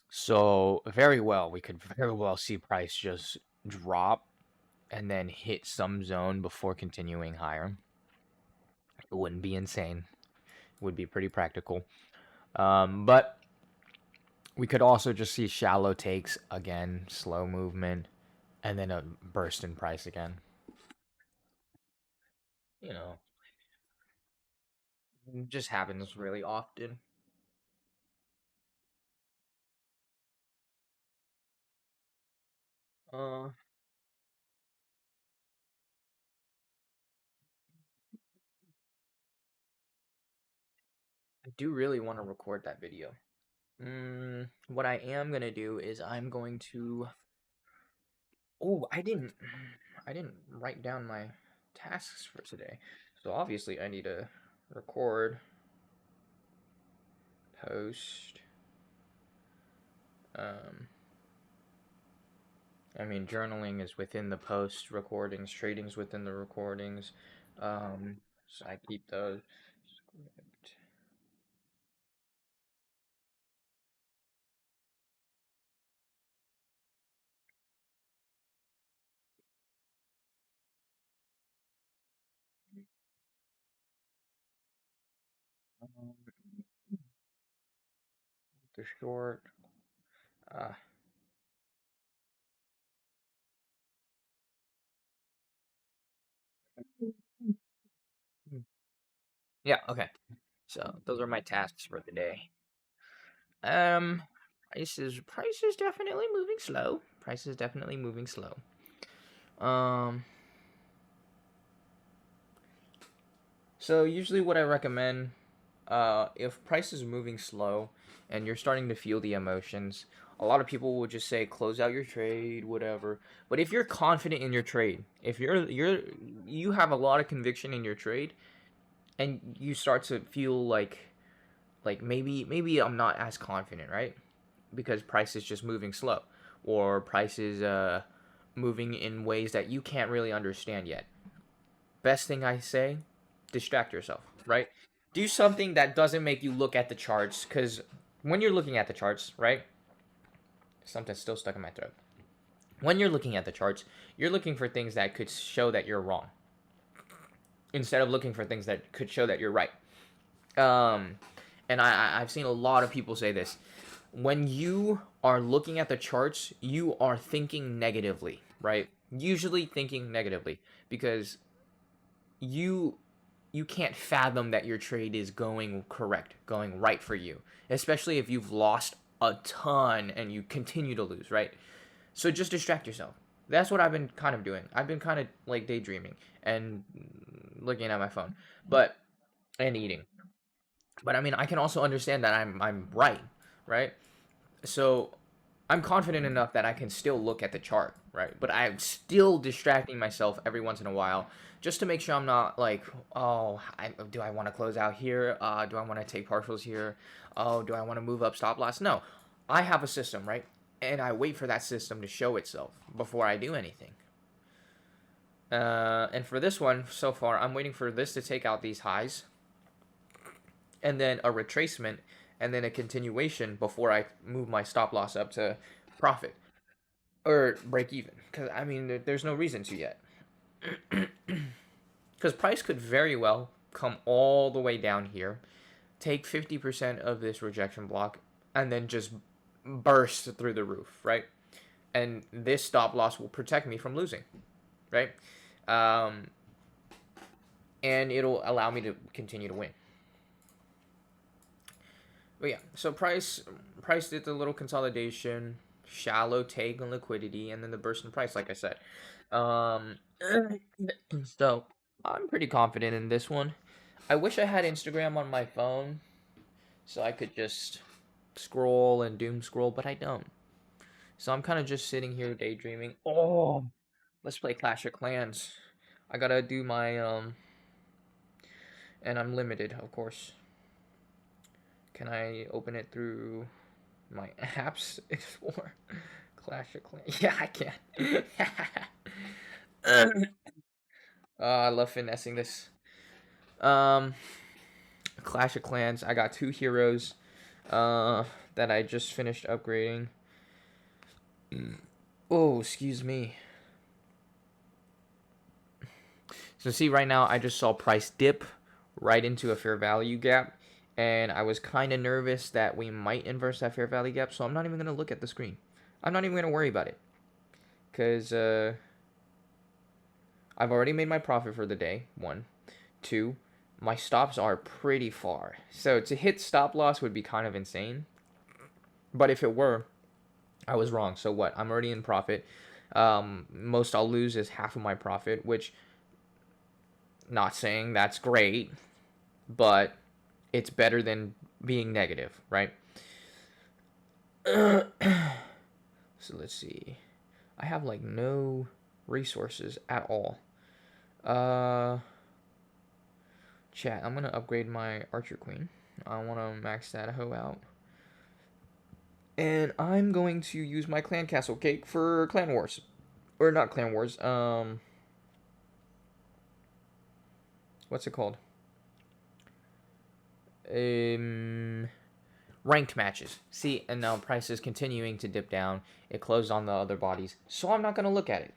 So very well, we could very well see price just drop and then hit some zone before continuing higher. It wouldn't be insane. It would be pretty practical. But we could also just see shallow takes again, slow movement, and then a burst in price again. You know, just happens really often. Uh, I do really want to record that video. What I am gonna do is I'm going to. Oh, I didn't write down my tasks for today. So obviously I need to record, post. Um, I mean, journaling is within the post recordings, trading's within the recordings. So I keep those. Script. Um, the short. Uh, Yeah, okay. So those are my tasks for the day. Um, price is definitely moving slow. Price is definitely moving slow. Um, so usually what I recommend, if price is moving slow and you're starting to feel the emotions, a lot of people will just say close out your trade, whatever. But if you're confident in your trade, if you have a lot of conviction in your trade, and you start to feel like maybe I'm not as confident, right? Because price is just moving slow, or price is moving in ways that you can't really understand yet. Best thing I say, distract yourself, right? Do something that doesn't make you look at the charts, because when you're looking at the charts, right? Something's still stuck in my throat. When you're looking at the charts, you're looking for things that could show that you're wrong, instead of looking for things that could show that you're right. Um, and I've seen a lot of people say this. When you are looking at the charts, you are thinking negatively, right? Usually thinking negatively because you you can't fathom that your trade is going correct, going right for you, especially if you've lost a ton and you continue to lose, right? So just distract yourself. That's what I've been kind of doing. I've been kind of like daydreaming and looking at my phone, but and eating. But I mean, I can also understand that I'm right, right? So I'm confident enough that I can still look at the chart, right? But I'm still distracting myself every once in a while just to make sure I'm not like, oh, do I want to close out here? Do I want to take partials here? Oh, do I want to move up stop loss? No, I have a system, right? And I wait for that system to show itself before I do anything. And for this one, so far, I'm waiting for this to take out these highs, and then a retracement, and then a continuation before I move my stop loss up to profit or break even. Because I mean, there's no reason to yet. Because price could very well come all the way down here, take 50% of this rejection block, and then just burst through the roof, right? And this stop loss will protect me from losing, right? Um, and it'll allow me to continue to win. But yeah, so price did the little consolidation, shallow take on liquidity, and then the burst in price, like I said. Um, so I'm pretty confident in this one. I wish I had Instagram on my phone so I could just scroll and doom scroll, but I don't. So I'm kind of just sitting here daydreaming. Oh, let's play Clash of Clans. I gotta do my and I'm limited, of course. Can I open it through my apps Explorer? Clash of Clans. Yeah, I can. I love finessing this. Um, Clash of Clans. I got two heroes uh, that I just finished upgrading. Oh, excuse me. So see, right now I just saw price dip right into a fair value gap, and I was kind of nervous that we might inverse that fair value gap. So I'm not even gonna look at the screen. I'm not even gonna worry about it, cause I've already made my profit for the day. One, two. My stops are pretty far, so to hit stop loss would be kind of insane. But if it were, I was wrong. So what? I'm already in profit. Most I'll lose is half of my profit, which not saying that's great, but it's better than being negative, right? So let's see. I have like no resources at all. Uh, Chat. I'm gonna upgrade my Archer Queen. I want to max that hoe out. And I'm going to use my Clan Castle Cake for Clan Wars. Or not Clan Wars. What's it called? Ranked matches. See, and now price is continuing to dip down. It closed on the other bodies, so I'm not gonna look at it.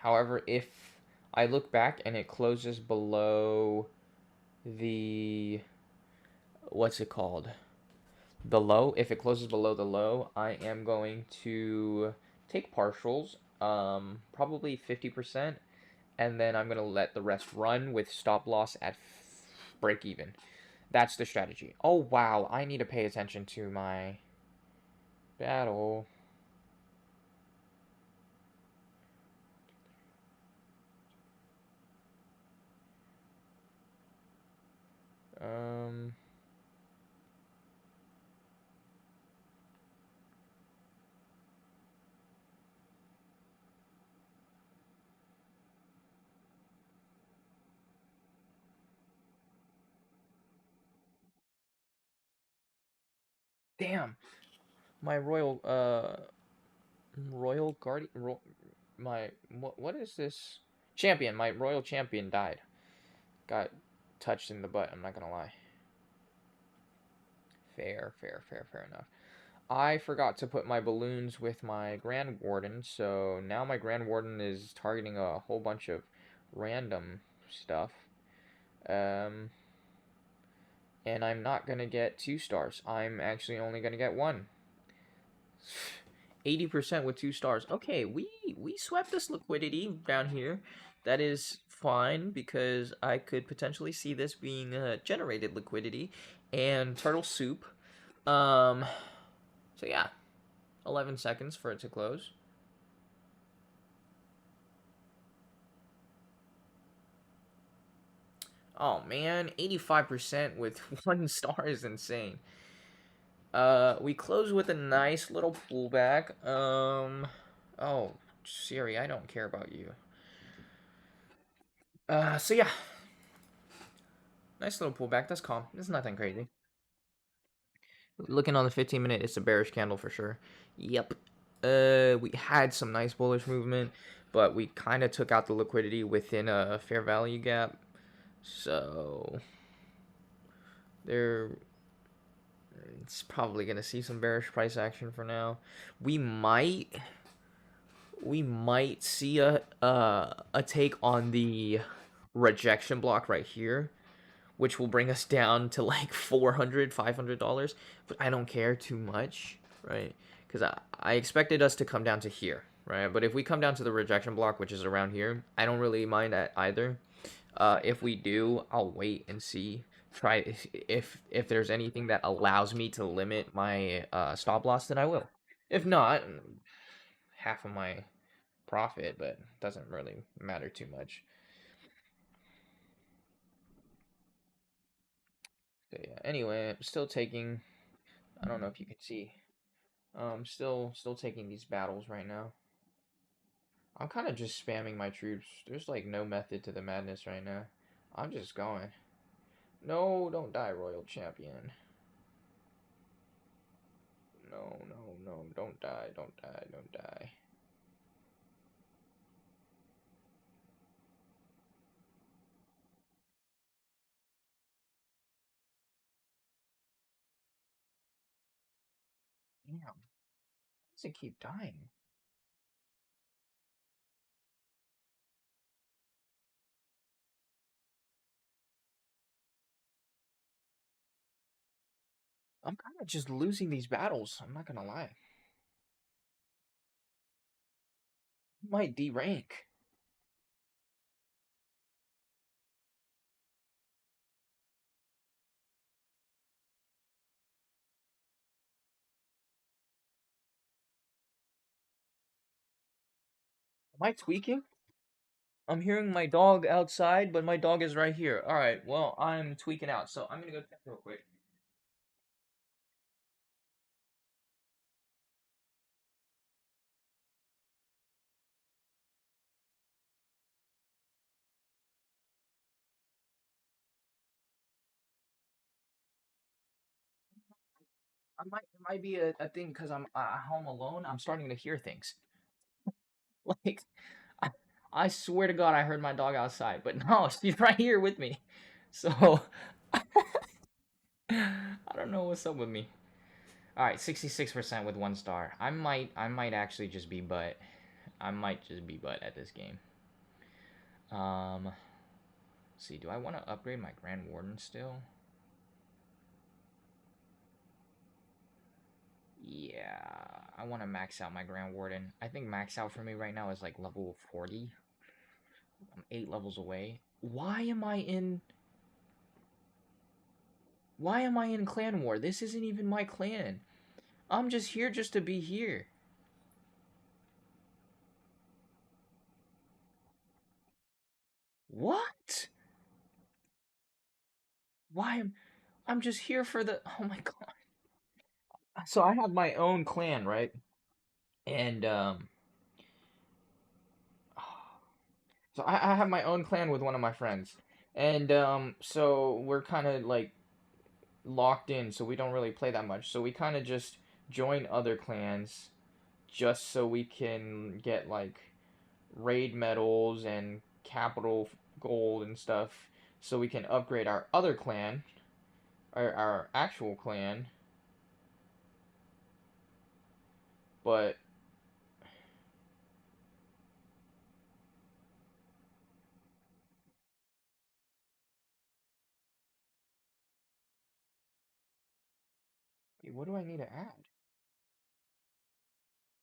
However, if I look back and it closes below the what's it called? The low. If it closes below the low, I am going to take partials probably 50%, and then I'm gonna let the rest run with stop loss at break even. That's the strategy. Oh wow, I need to pay attention to my battle. Um, damn, my royal guardian, my what is this champion? My royal champion died. Got touched in the butt. I'm not gonna lie. Fair enough. I forgot to put my balloons with my Grand Warden, so now my Grand Warden is targeting a whole bunch of random stuff. Um, and I'm not gonna get 2 stars. I'm actually only gonna get 1. 80% with 2 stars. Okay, we swept this liquidity down here. That is fine because I could potentially see this being generated liquidity and turtle soup. So yeah, 11 seconds for it to close. Oh man, 85% with 1 star is insane. We close with a nice little pullback. Oh, Siri, I don't care about you. So yeah, nice little pullback. That's calm. It's nothing crazy. Looking on the 15-minute, it's a bearish candle for sure. Yep. We had some nice bullish movement, but we kind of took out the liquidity within a fair value gap. So there, it's probably gonna see some bearish price action for now. We might we might see a take on the rejection block right here, which will bring us down to like $400, $500, but I don't care too much, right? Because I expected us to come down to here, right? But if we come down to the rejection block, which is around here, I don't really mind that either. If we do, I'll wait and see. Try if there's anything that allows me to limit my stop loss, then I will. If not, half of my profit, but doesn't really matter too much. So yeah. Anyway, I'm still taking. I don't know if you can see. Still taking these battles right now. I'm kind of just spamming my troops. There's like no method to the madness right now. I'm just going. No, don't die, Royal Champion. No, don't die, don't die, don't die. Damn, why does it keep dying? I'm kind of just losing these battles. I'm not gonna lie. I might D-rank. Am I tweaking? I'm hearing my dog outside, but my dog is right here. All right, well, I'm tweaking out, so I'm gonna go check real quick. It might be a thing because I'm home alone. I'm starting to hear things. Like, I, I swear to God, I heard my dog outside, but no, she's right here with me. So I don't know what's up with me. All right, 66% with 1 star. I might actually just be butt. I might just be butt at this game. Let's see, do I want to upgrade my Grand Warden still? Yeah. I want to max out my Grand Warden. I think max out for me right now is like level 40. I'm 8 levels away. Why am I in clan war? This isn't even my clan. I'm just here just to be here. What? Why am I'm just here for the oh my god. So I have my own clan, right? And so I have my own clan with one of my friends. And so we're kind of like locked in, so we don't really play that much. So we kind of just join other clans just so we can get like raid medals and capital gold and stuff so we can upgrade our other clan, our actual clan. But what do I need to add?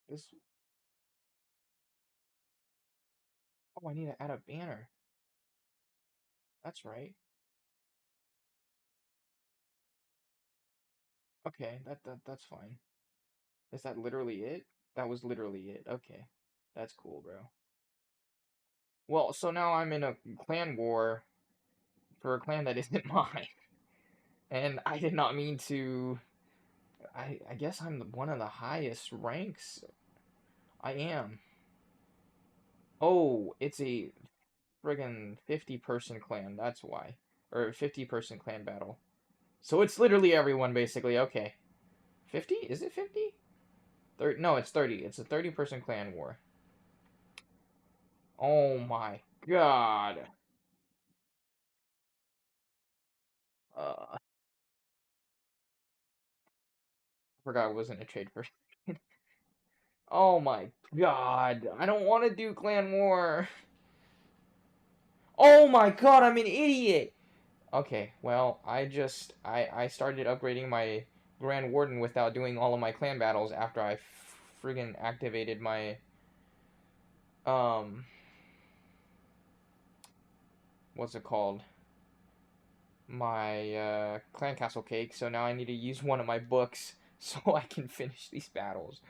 This Oh, I need to add a banner. That's right. Okay, that's fine. Is that literally it? That was literally it. Okay. That's cool, bro. Well, so now I'm in a clan war for a clan that isn't mine. And I did not mean to. I guess I'm one of the highest ranks. I am. Oh, it's a friggin' 50-person clan. That's why. Or 50-person clan battle. So it's literally everyone, basically. Okay. 50? Is it 50? 30, no, it's 30. It's a 30-person clan war. Oh my god. I forgot it wasn't a trade for. Oh my god. I don't want to do clan war. Oh my god, I'm an idiot. Okay, well, I started upgrading my Grand Warden without doing all of my clan battles after I friggin' activated my um what's it called? My clan castle cake. So now I need to use one of my books so I can finish these battles.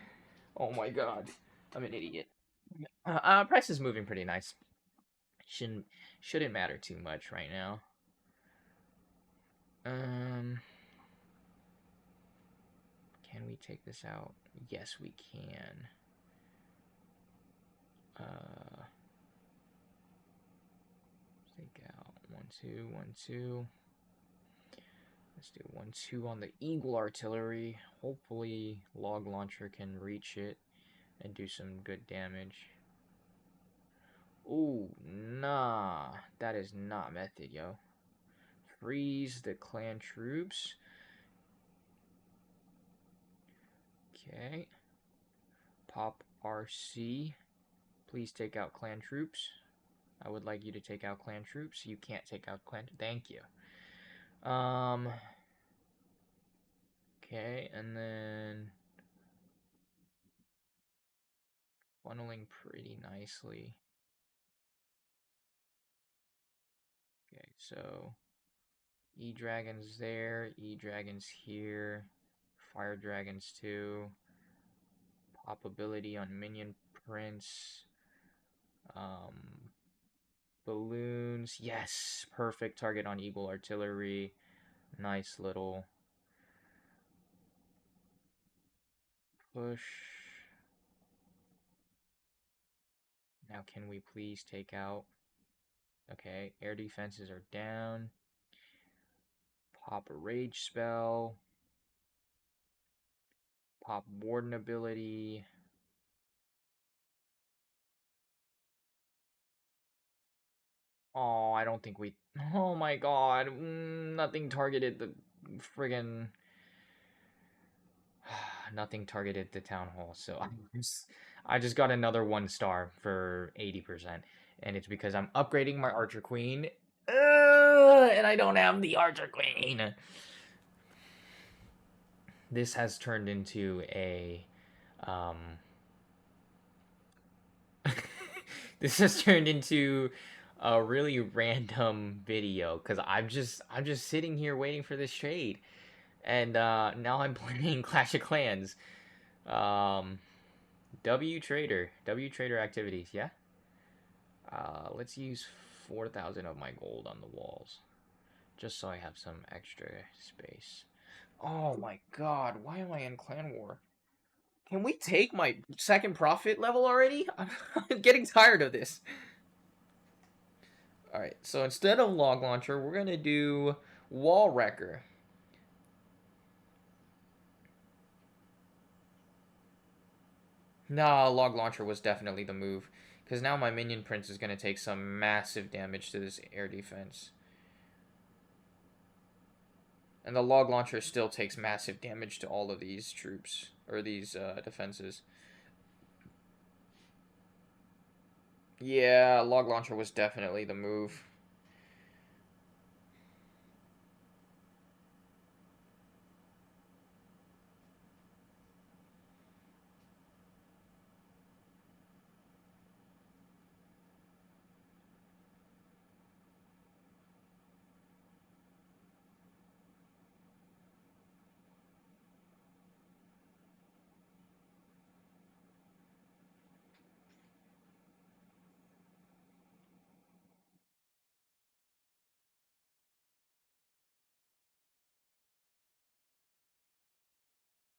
Oh my god. I'm an idiot. Price is moving pretty nice. Shouldn't matter too much right now. Um Can we take this out? Yes, we can. Take out 1-2, 1-2. Let's do 1-2 on the Eagle artillery. Hopefully, Log Launcher can reach it and do some good damage. Ooh, nah. That is not method, yo. Freeze the clan troops. Okay. Pop RC. Please take out clan troops. I would like you to take out clan troops. You can't take out clan. Thank you. Okay, and then funneling pretty nicely. Okay, so E-Dragon's there, E-Dragon's here, Fire Dragons too. Pop ability on Minion Prince. Balloons, yes, perfect target on Eagle Artillery. Nice little push. Now can we please take out... Okay, air defenses are down. Pop a rage spell. Pop warden ability. Oh, I don't think we... Oh my god, nothing targeted the friggin... Nothing targeted the town hall, so I just got another 1 star for 80%. And it's because I'm upgrading my Archer Queen. And I don't have the Archer Queen. This has turned into a Um, this has turned into a really random video because I'm just sitting here waiting for this trade, and now I'm playing Clash of Clans. Um, W Trader activities, yeah. Let's use 4,000 of my gold on the walls, just so I have some extra space. Oh my god, why am I in Clan War? Can we take my second profit level already? I'm getting tired of this. Alright, so instead of Log Launcher, we're gonna do Wall Wrecker. Nah, Log Launcher was definitely the move. Because now my Minion Prince is gonna take some massive damage to this air defense. And the Log Launcher still takes massive damage to all of these troops, or these defenses. Yeah, Log Launcher was definitely the move.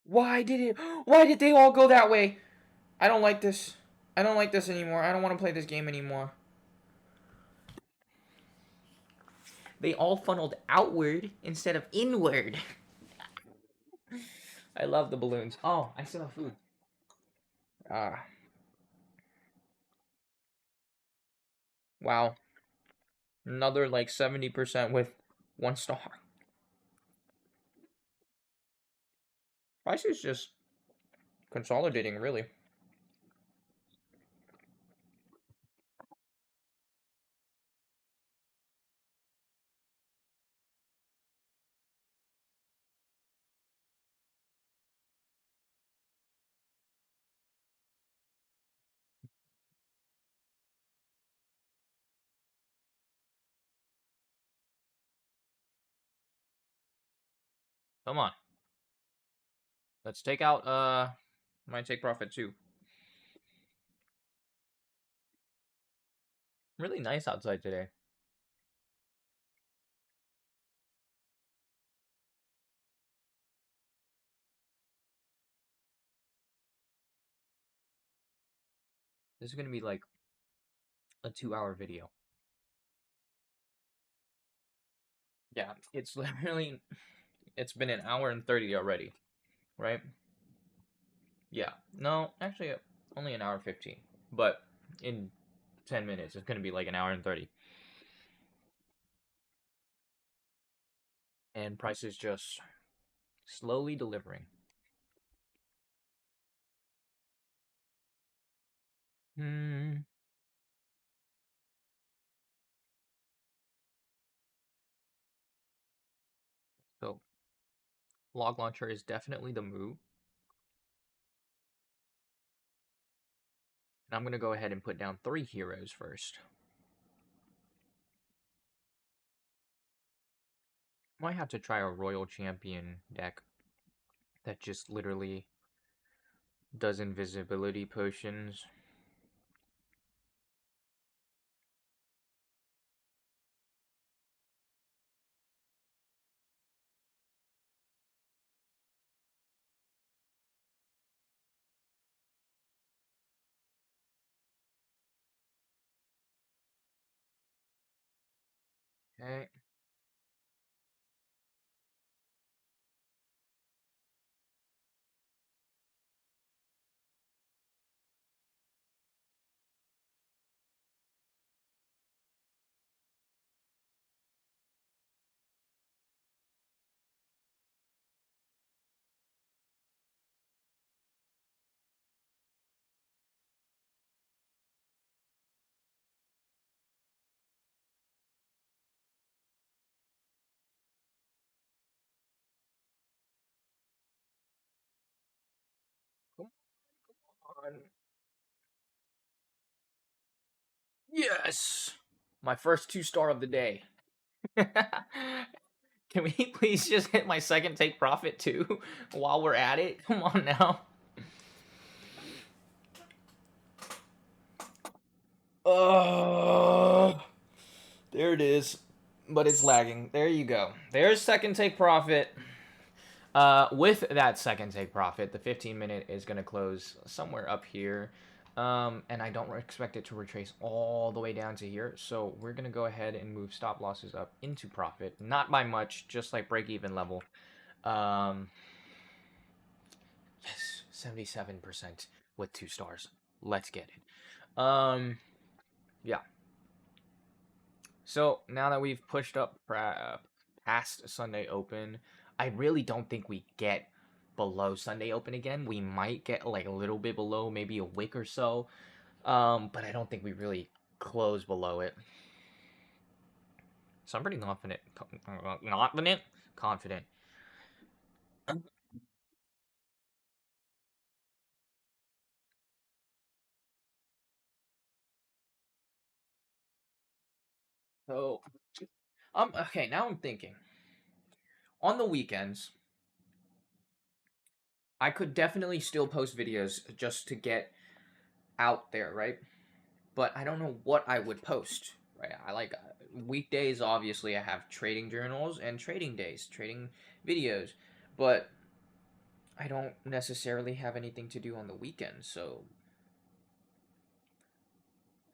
Why did they all go that way? I don't like this. I don't like this anymore. I don't want to play this game anymore. They all funneled outward instead of inward. I love the balloons. Oh, I still have food. Ah. Wow. Another like 70% with 1 star. Price is just consolidating, really. Come on. Let's take out, might take profit too. Really nice outside today. This is gonna be like a 2-hour video. Yeah, it's literally, it's been an hour and 30 already, right? Yeah. No, actually, only an hour 15. But in 10 minutes, it's gonna be like an hour and 30. And Price is just slowly delivering. Hmm. So, Log Launcher is definitely the move. And I'm going to go ahead and put down 3 heroes first. Might have to try a Royal Champion deck that just literally does invisibility potions. Okay. Yes! My first 2-star of the day. Can we please just hit my second take profit too while we're at it? Come on now. Oh, there it is. But it's lagging. There you go. There's second take profit. With that second take profit, the 15-minute is going to close somewhere up here. And I don't expect it to retrace all the way down to here. So we're going to go ahead and move stop losses up into profit. Not by much, just like break-even level. Um, yes, 77% with 2 stars. Let's get it. Yeah. So now that we've pushed up past Sunday Open, I really don't think we get below Sunday Open again. We might get like a little bit below, maybe a wick or so. But I don't think we really close below it. So I'm pretty confident. Confident? Confident. So, okay, now I'm thinking. On the weekends, I could definitely still post videos just to get out there, right? But I don't know what I would post. Right? I like weekdays. Obviously, I have trading journals and trading days, trading videos, but I don't necessarily have anything to do on the weekends. So,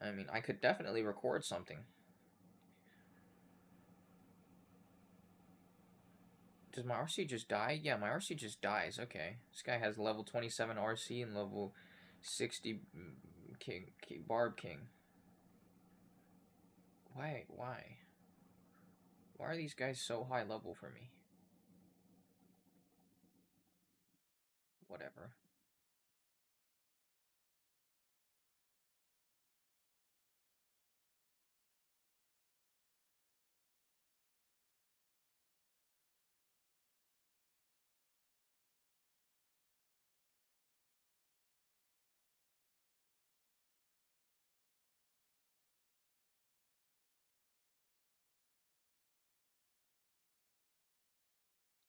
I mean, I could definitely record something. Does my RC just die? Yeah, my RC just dies. Okay, this guy has level 27 RC and level 60 King Barb King. Why? Why? Why are these guys so high level for me? Whatever.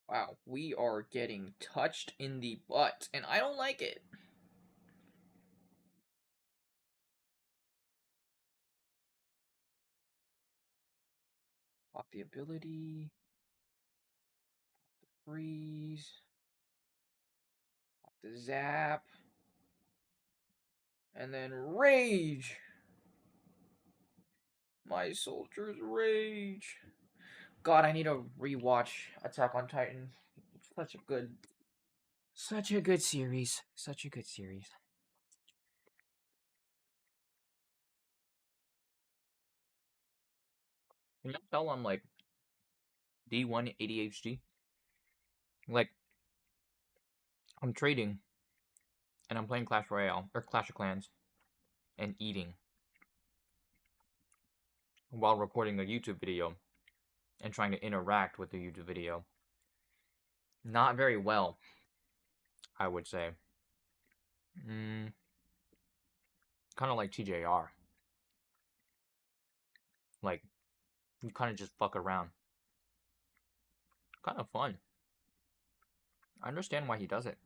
Wow, we are getting touched in the butt, and I don't like it. Pop the ability, freeze, pop the zap, and then rage. My soldiers rage. God, I need to rewatch Attack on Titan. Such a good series. Such a good series. Can you tell I'm like D1 ADHD? Like, I'm trading and I'm playing Clash Royale or Clash of Clans and eating while recording a YouTube video and trying to interact with the YouTube video. Not very well, I would say. Kind of like TJR. Like, you kind of just fuck around. Kind of fun. I understand why he does it.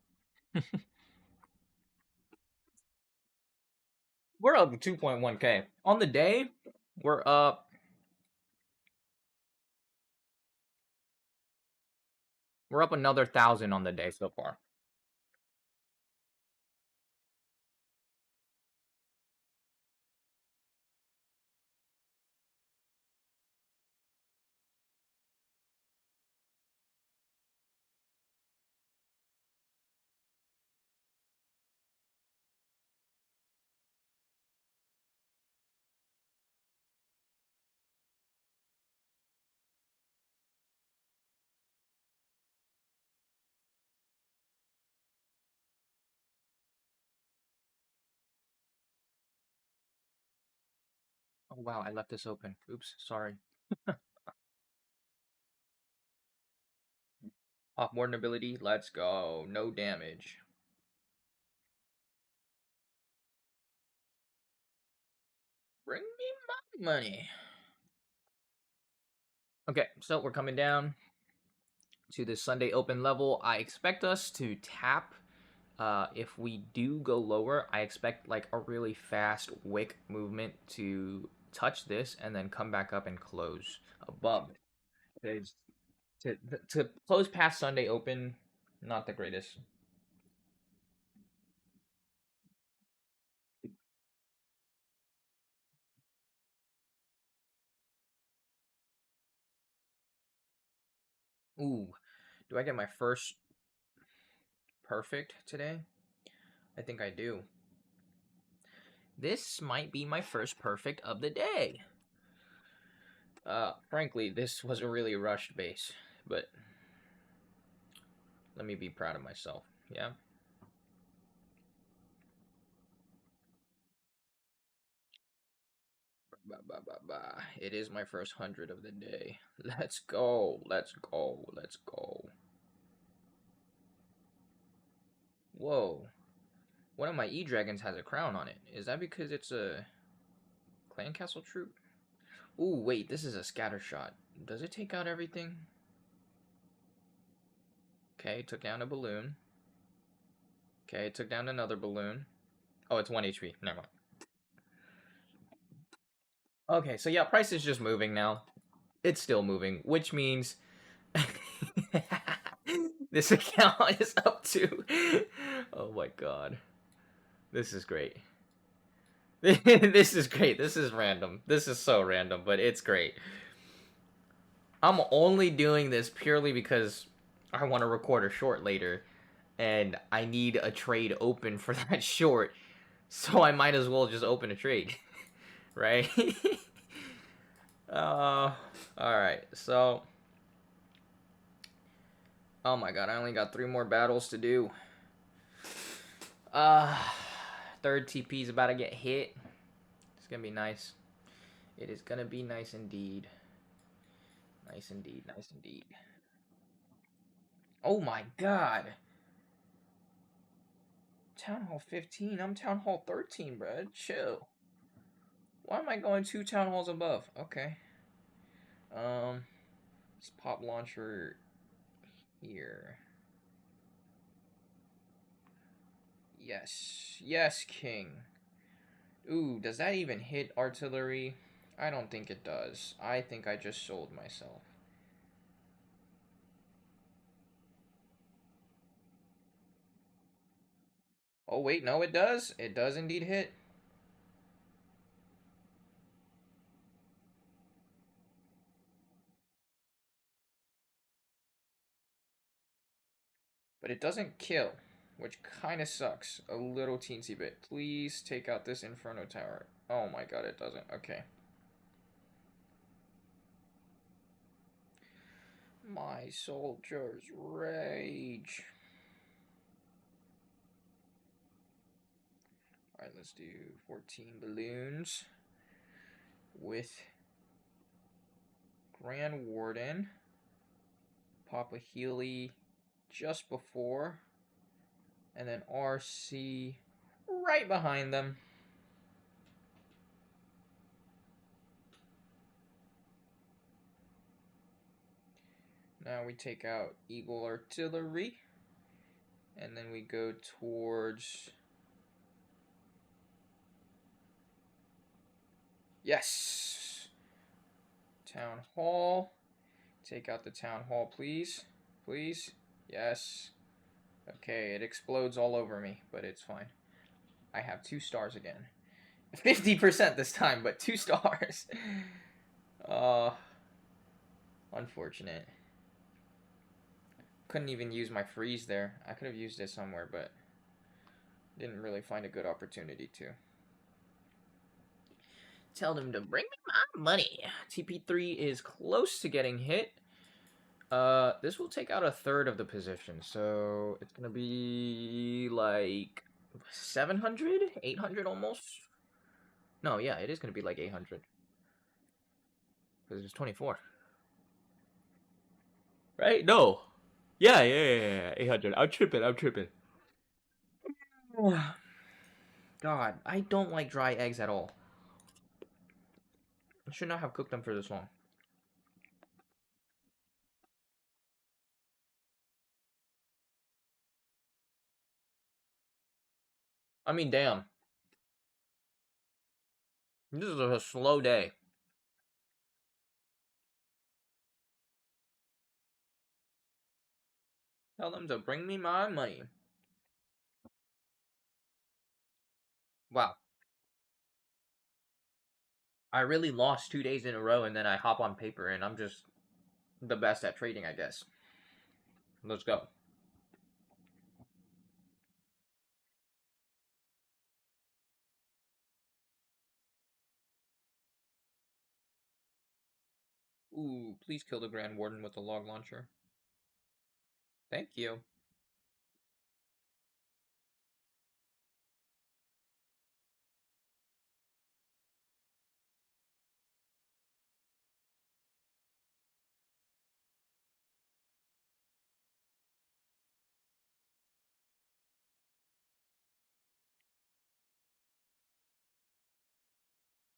We're up 2.1k. On the day, we're up. We're up another 1,000 on the day so far. Oh wow, I left this open. Oops, sorry. Off Warden ability, let's go. No damage. Bring me my money. Okay, so we're coming down to the Sunday Open level. I expect us to tap. If we do go lower, I expect like a really fast wick movement to touch this and then come back up and close above. To, to close past Sunday Open, not the greatest. Ooh, do I get my first perfect today? I think I do. This might be my first perfect of the day. Frankly, this was a really rushed base, but let me be proud of myself. Yeah. It is my first 100 of the day. Let's go. Let's go. Let's go. Whoa. One of my E-Dragons has a crown on it. Is that because it's a clan castle troop? Ooh, wait, this is a scatter shot. Does it take out everything? Okay, took down a balloon. Okay, took down another balloon. Oh, it's 1 HP. Never mind. Okay, so yeah, price is just moving now. It's still moving, which means this account is up to... Oh my god. This is great. This is great. This is random. This is so random, but it's great. I'm only doing this purely because I want to record a short later, and I need a trade open for that short, so I might as well just open a trade, right? Alright, so... Oh my god, I only got 3 more battles to do. Third TP is about to get hit. It's gonna be nice. It is gonna be nice indeed. Nice indeed, nice indeed. Oh my god. Town Hall 15? I'm Town Hall 13, bro. Chill. Why am I going 2 Town Halls above? Okay. Let's pop launcher here. Yes. Yes, King. Ooh, does that even hit artillery? I don't think it does. I think I just sold myself. Oh, wait, no, it does. It does indeed hit. But it doesn't kill, which kind of sucks. A little teensy bit. Please take out this Inferno Tower. Oh my god, it doesn't. Okay. My soldiers rage. Alright, let's do 14 balloons with Grand Warden. Pop a Healy just before. And then RC right behind them. Now we take out Eagle Artillery. And then we go towards... Yes! Town Hall. Take out the Town Hall, please. Please. Yes. Okay, it explodes all over me, but it's fine. I have 2 stars again. 50% this time, but 2 stars. Unfortunate. Couldn't even use my freeze there. I could have used it somewhere, but didn't really find a good opportunity to. Tell them to bring me my money. TP3 is close to getting hit. This will take out a third of the position, so it's gonna be like 700, 800 almost. No, yeah, it is gonna be like 800 because it's 24, right? No, yeah, 800. I'm tripping. God, I don't like dry eggs at all. I should not have cooked them for this long. I mean, damn. This is a slow day. Tell them to bring me my money. Wow. I really lost 2 days in a row, and then I hop on paper, and I'm just the best at trading, I guess. Let's go. Ooh, please kill the Grand Warden with the log launcher. Thank you.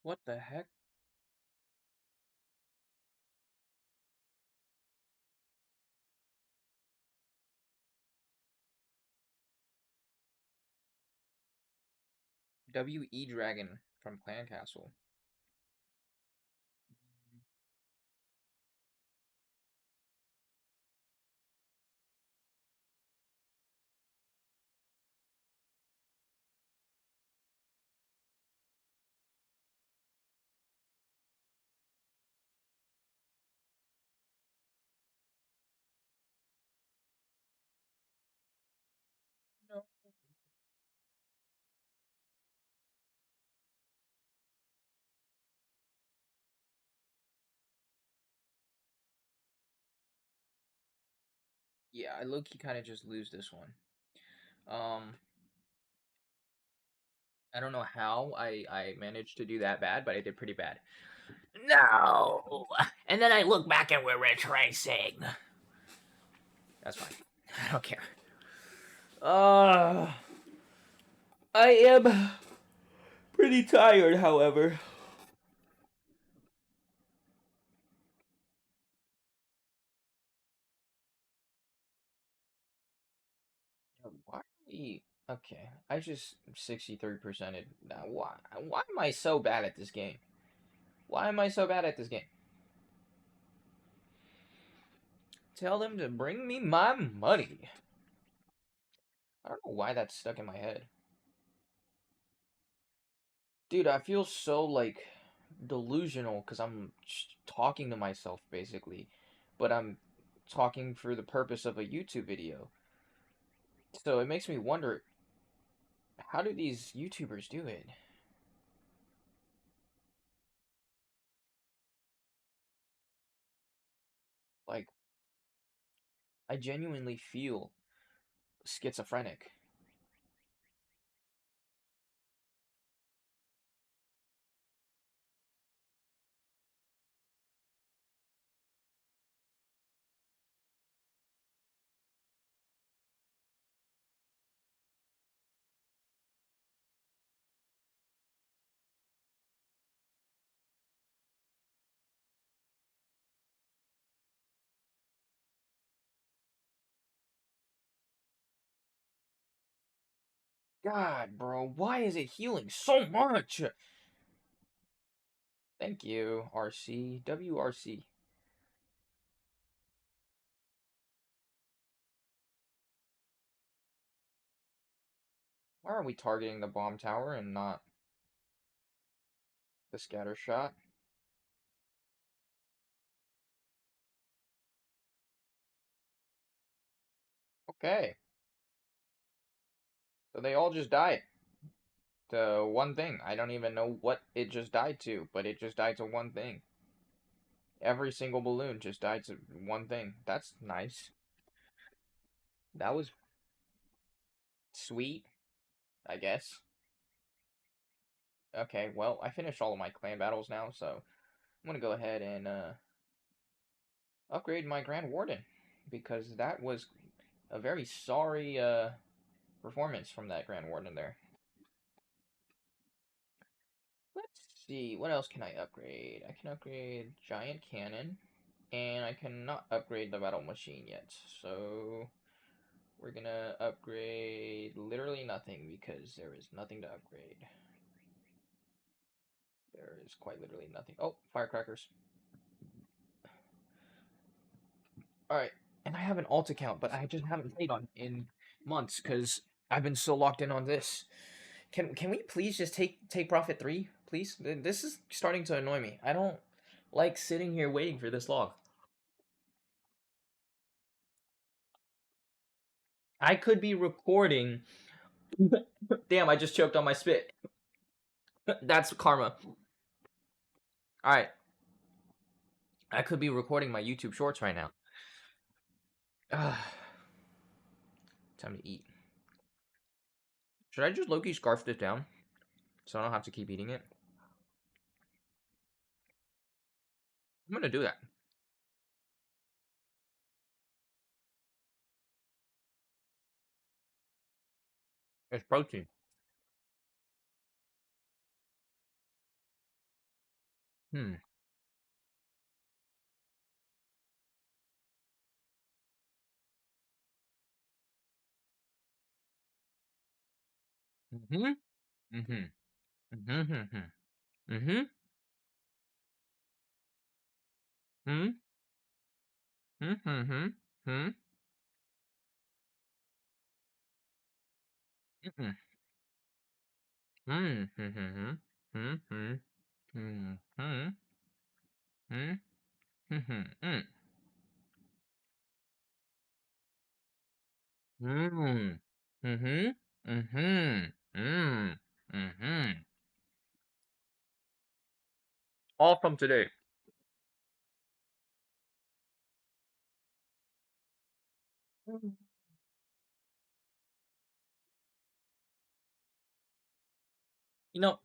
What the heck? W.E. Dragon from Clan Castle. No. Yeah, I low-key kind of just lose this one. Um, I don't know how I managed to do that bad, but I did pretty bad. No! And then I look back and we're retracing. That's fine. I don't care. I am pretty tired, however. Why are we... Okay, I just 63%ed. Now, why am I so bad at this game? Why am I so bad at this game? Tell them to bring me my money. I don't know why that's stuck in my head. Dude, I feel so, like, delusional because I'm talking to myself, basically. But I'm talking for the purpose of a YouTube video. So it makes me wonder, how do these YouTubers do it? Like, I genuinely feel schizophrenic. God, bro, why is it healing so much? Thank you, RC. WRC. Why are we targeting the bomb tower and not the scatter shot? Okay. So they all just died to one thing. I don't even know what it just died to, but it just died to one thing. Every single balloon just died to one thing. That's nice. That was sweet, I guess. Okay, well, I finished all of my clan battles now, so I'm gonna go ahead and upgrade my Grand Warden because that was a very sorry performance from that Grand Warden there. Let's see, what else can I upgrade? I can upgrade Giant Cannon, and I cannot upgrade the Battle Machine yet. So we're gonna upgrade literally nothing because there is nothing to upgrade. There is quite literally nothing. Oh, firecrackers. Alright, and I have an alt account, but I just haven't played on in months because I've been so locked in on this. Can we please just take profit 3, please? This is starting to annoy me. I don't like sitting here waiting for this long. I could be recording. Damn, I just choked on my spit. That's karma. Alright. I could be recording my YouTube shorts right now. Time to eat. Should I just low-key scarf this down so I don't have to keep eating it? I'm gonna do that. It's protein. Hmm. Mm-hmm. Mm-hmm. Mm-hmm. Mm-hmm. Mm-hmm. Mm-hmm. Mm-hmm. Mm-hmm. Mm-hmm. Mm-hmm. Mm-hmm. Mm-hmm. Mm-hmm. Mm-hmm. Mm. Mhm. Mhm. Mm. Mhm. All from today. Mm. You know,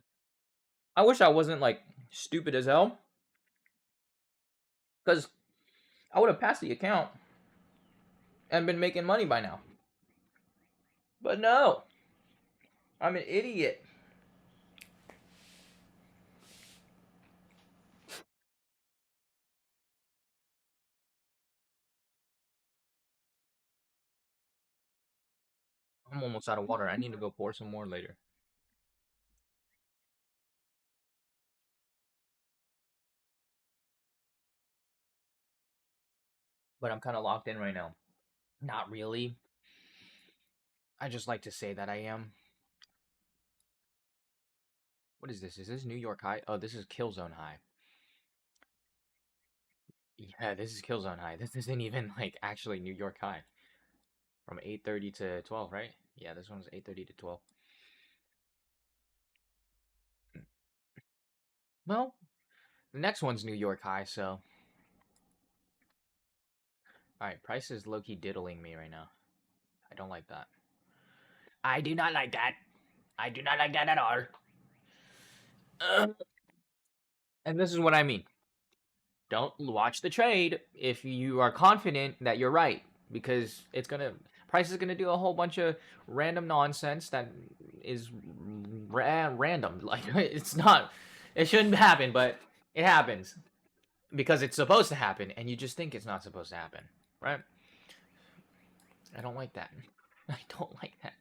I wish I wasn't like stupid as hell, because I would have passed the account and been making money by now. But no, I'm an idiot. I'm almost out of water. I need to go pour some more later. But I'm kind of locked in right now. Not really. I just like to say that I am. What is this? Is this New York High? Oh, this is Killzone High. Yeah, this is Killzone High. This isn't even like actually New York High. From 8:30 to 12, right? Yeah, this one's 8:30 to 12. Well, the next one's New York High, so. Alright, price is low-key diddling me right now. I don't like that. I do not like that. I do not like that at all. And this is what I mean. Don't watch the trade if you are confident that you're right, because it's gonna price is gonna do a whole bunch of random nonsense that is random. Like it's not, it shouldn't happen, but it happens because it's supposed to happen, and you just think it's not supposed to happen, right? I don't like that. I don't like that.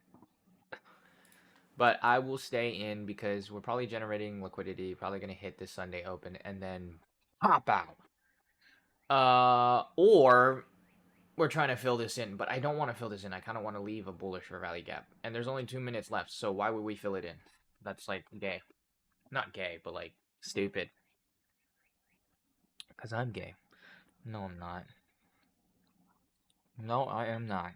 But I will stay in because we're probably generating liquidity, probably gonna hit this Sunday open, and then pop out. Or we're trying to fill this in, but I don't want to fill this in. I kind of want to leave a bullish for Rally Gap. And there's only 2 minutes left, so why would we fill it in? That's like gay. Not gay, but like stupid. Because I'm gay. No, I'm not. No, I am not.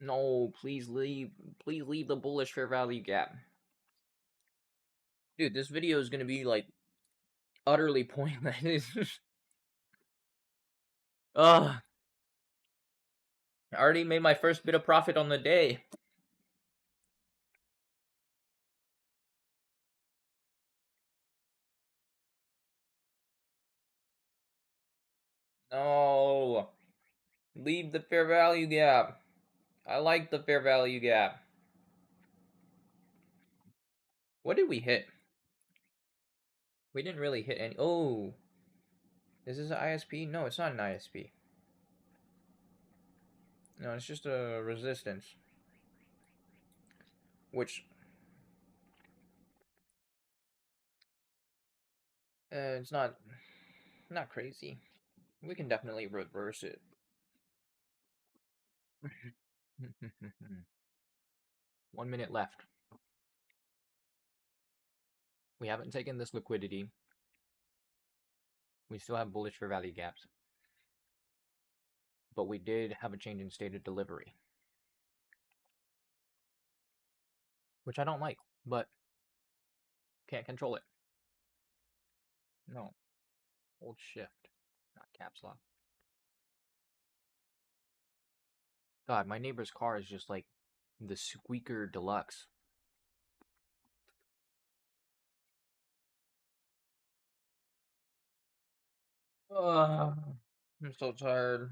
No, please leave. Please leave the bullish fair value gap. Dude, this video is gonna be like utterly pointless. Ugh. I already made my first bit of profit on the day. Oh, leave the fair value gap. I like the fair value gap. What did we hit? We didn't really hit any. Oh, is this an ISP? No, it's not an ISP. No, it's just a resistance. Which it's not crazy. We can definitely reverse it. 1 minute left. We haven't taken this liquidity. We still have bullish fair value gaps. But we did have a change in state of delivery. Which I don't like, but can't control it. No. Hold shift, not caps lock. God, my neighbor's car is just like the Squeaker Deluxe. I'm so tired.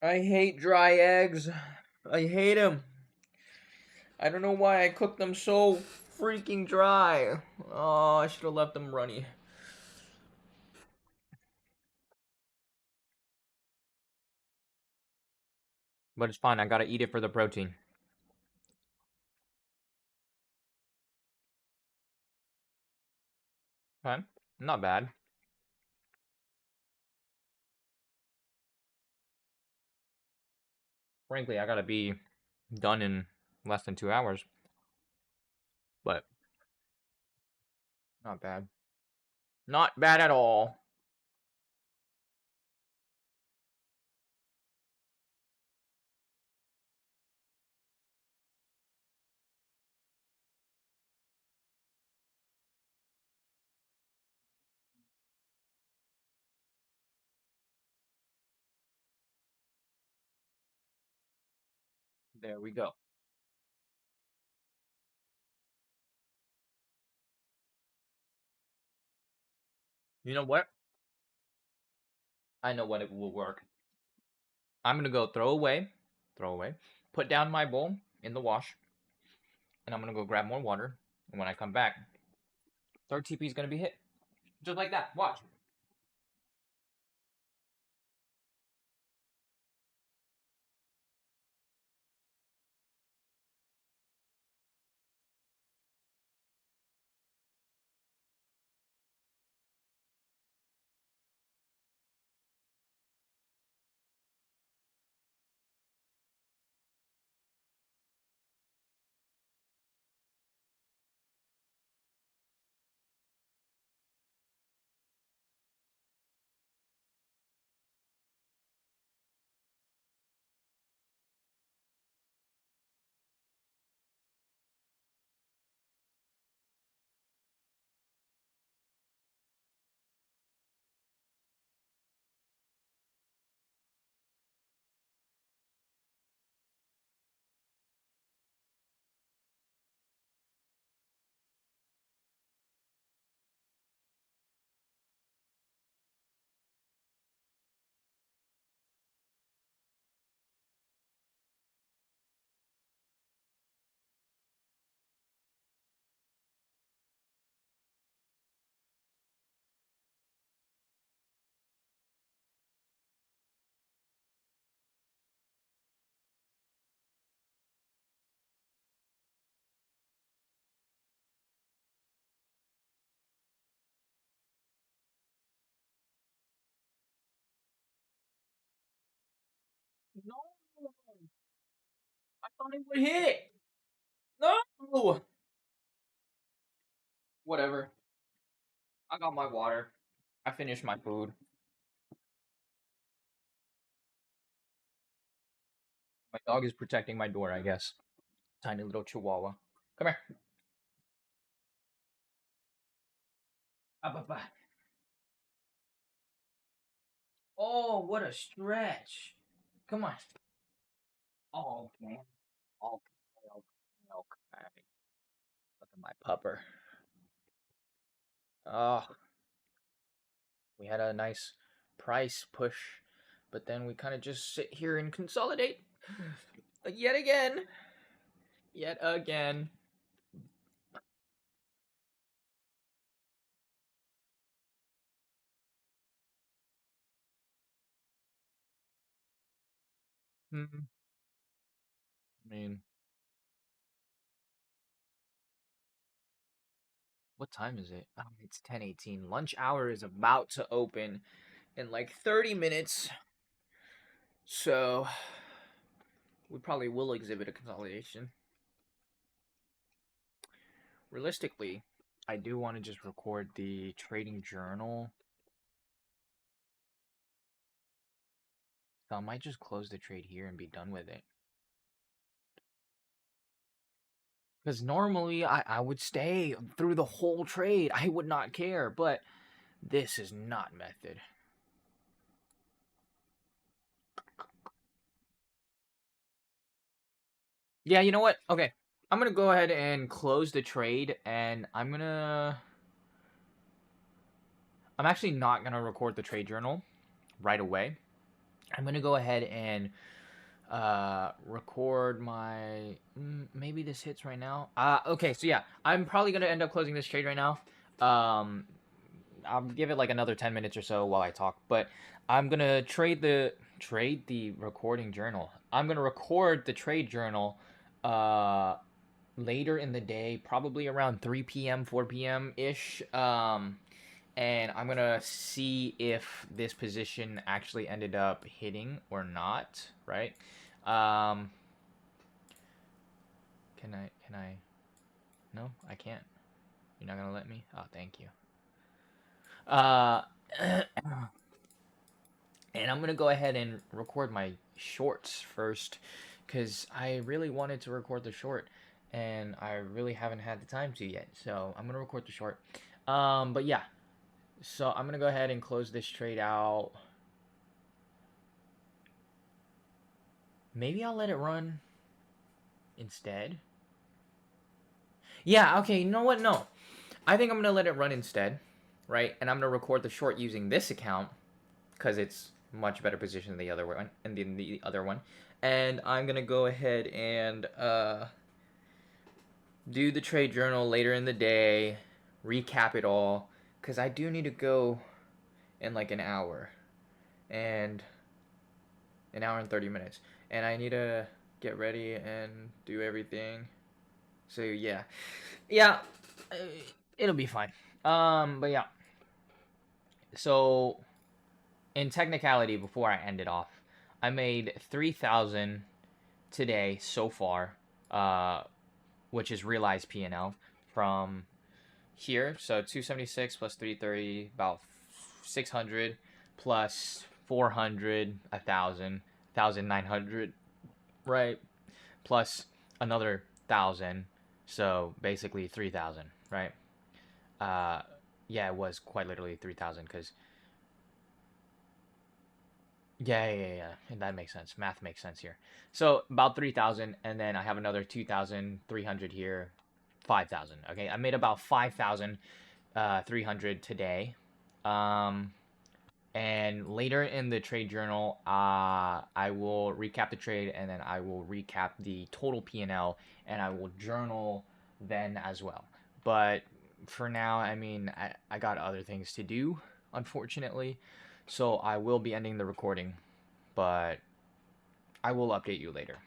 I hate dry eggs. I hate them. I don't know why I cooked them so freaking dry. Oh, I should have left them runny. But it's fine. I gotta eat it for the protein. Okay, not bad. Frankly, I gotta be done in less than 2 hours. But not bad. Not bad at all. There we go. You know what? I know what it will work. I'm gonna go throw away, put down my bowl in the wash, and I'm gonna go grab more water. And when I come back, third TP is gonna be hit. Just like that. Watch. No, I thought it would hit. No. Whatever. I got my water. I finished my food. My dog is protecting my door, I guess. Tiny little chihuahua. Come here. Up. Oh, what a stretch. Come on. Oh, okay. Okay. Look at my pupper. Oh, We had a nice price push, but then we kind of just sit here and consolidate yet again. Yet again. Hmm. I mean, what time is it? Oh, it's 10:18. Lunch hour is about to open in like 30 minutes. So, we probably will exhibit a consolidation. Realistically, I do want to just record the trading journal. So I might just close the trade here and be done with it. Because normally I would stay through the whole trade. I would not care, but this is not method. Yeah, you know what? Okay. I'm going to go ahead and close the trade, and I'm actually not going to record the trade journal right away. I'm going to go ahead and record my maybe this hits right now. Okay, so yeah, I'm probably going to end up closing this trade right now. I'll give it like another 10 minutes or so while I talk, but I'm going to trade the recording journal. I'm going to record the trade journal later in the day, probably around 3 p.m., 4 p.m. ish. And I'm gonna see if this position actually ended up hitting or not, right? Um, can I? No, I can't. You're not gonna let me? Oh, thank you. Uh, and I'm gonna go ahead and record my shorts first, because I really wanted to record the short, and I really haven't had the time to yet. So I'm gonna record the short. But yeah, so I'm gonna go ahead and close this trade out. Maybe I'll let it run instead. Yeah, okay, you know what? No. I think I'm going to let it run instead, right? And I'm going to record the short using this account because it's much better position than the other one and the other one. And I'm going to go ahead and do the trade journal later in the day, recap it all cuz I do need to go in like and an hour and 30 minutes. And I need to get ready and do everything. So yeah. Yeah, uh, it'll be fine. But yeah. So, in technicality, before I end it off, I made 3,000 today so far, uh, which is realized P&L from here. So 276 plus 330, about 600 plus 400, 1,000, 1,900, right? Plus another 1,000, so basically 3,000, right? Uh, yeah, it was quite literally 3,000 because yeah. That makes sense. Math makes sense here. So about 3,000, and then I have another 2,300 here, 5,000. Okay, I made about 5,300 today. Um, and later in the trade journal, I will recap the trade, and then I will recap the total P&L, and I will journal then as well. But for now, I mean, I got other things to do, unfortunately. So I will be ending the recording, but I will update you later.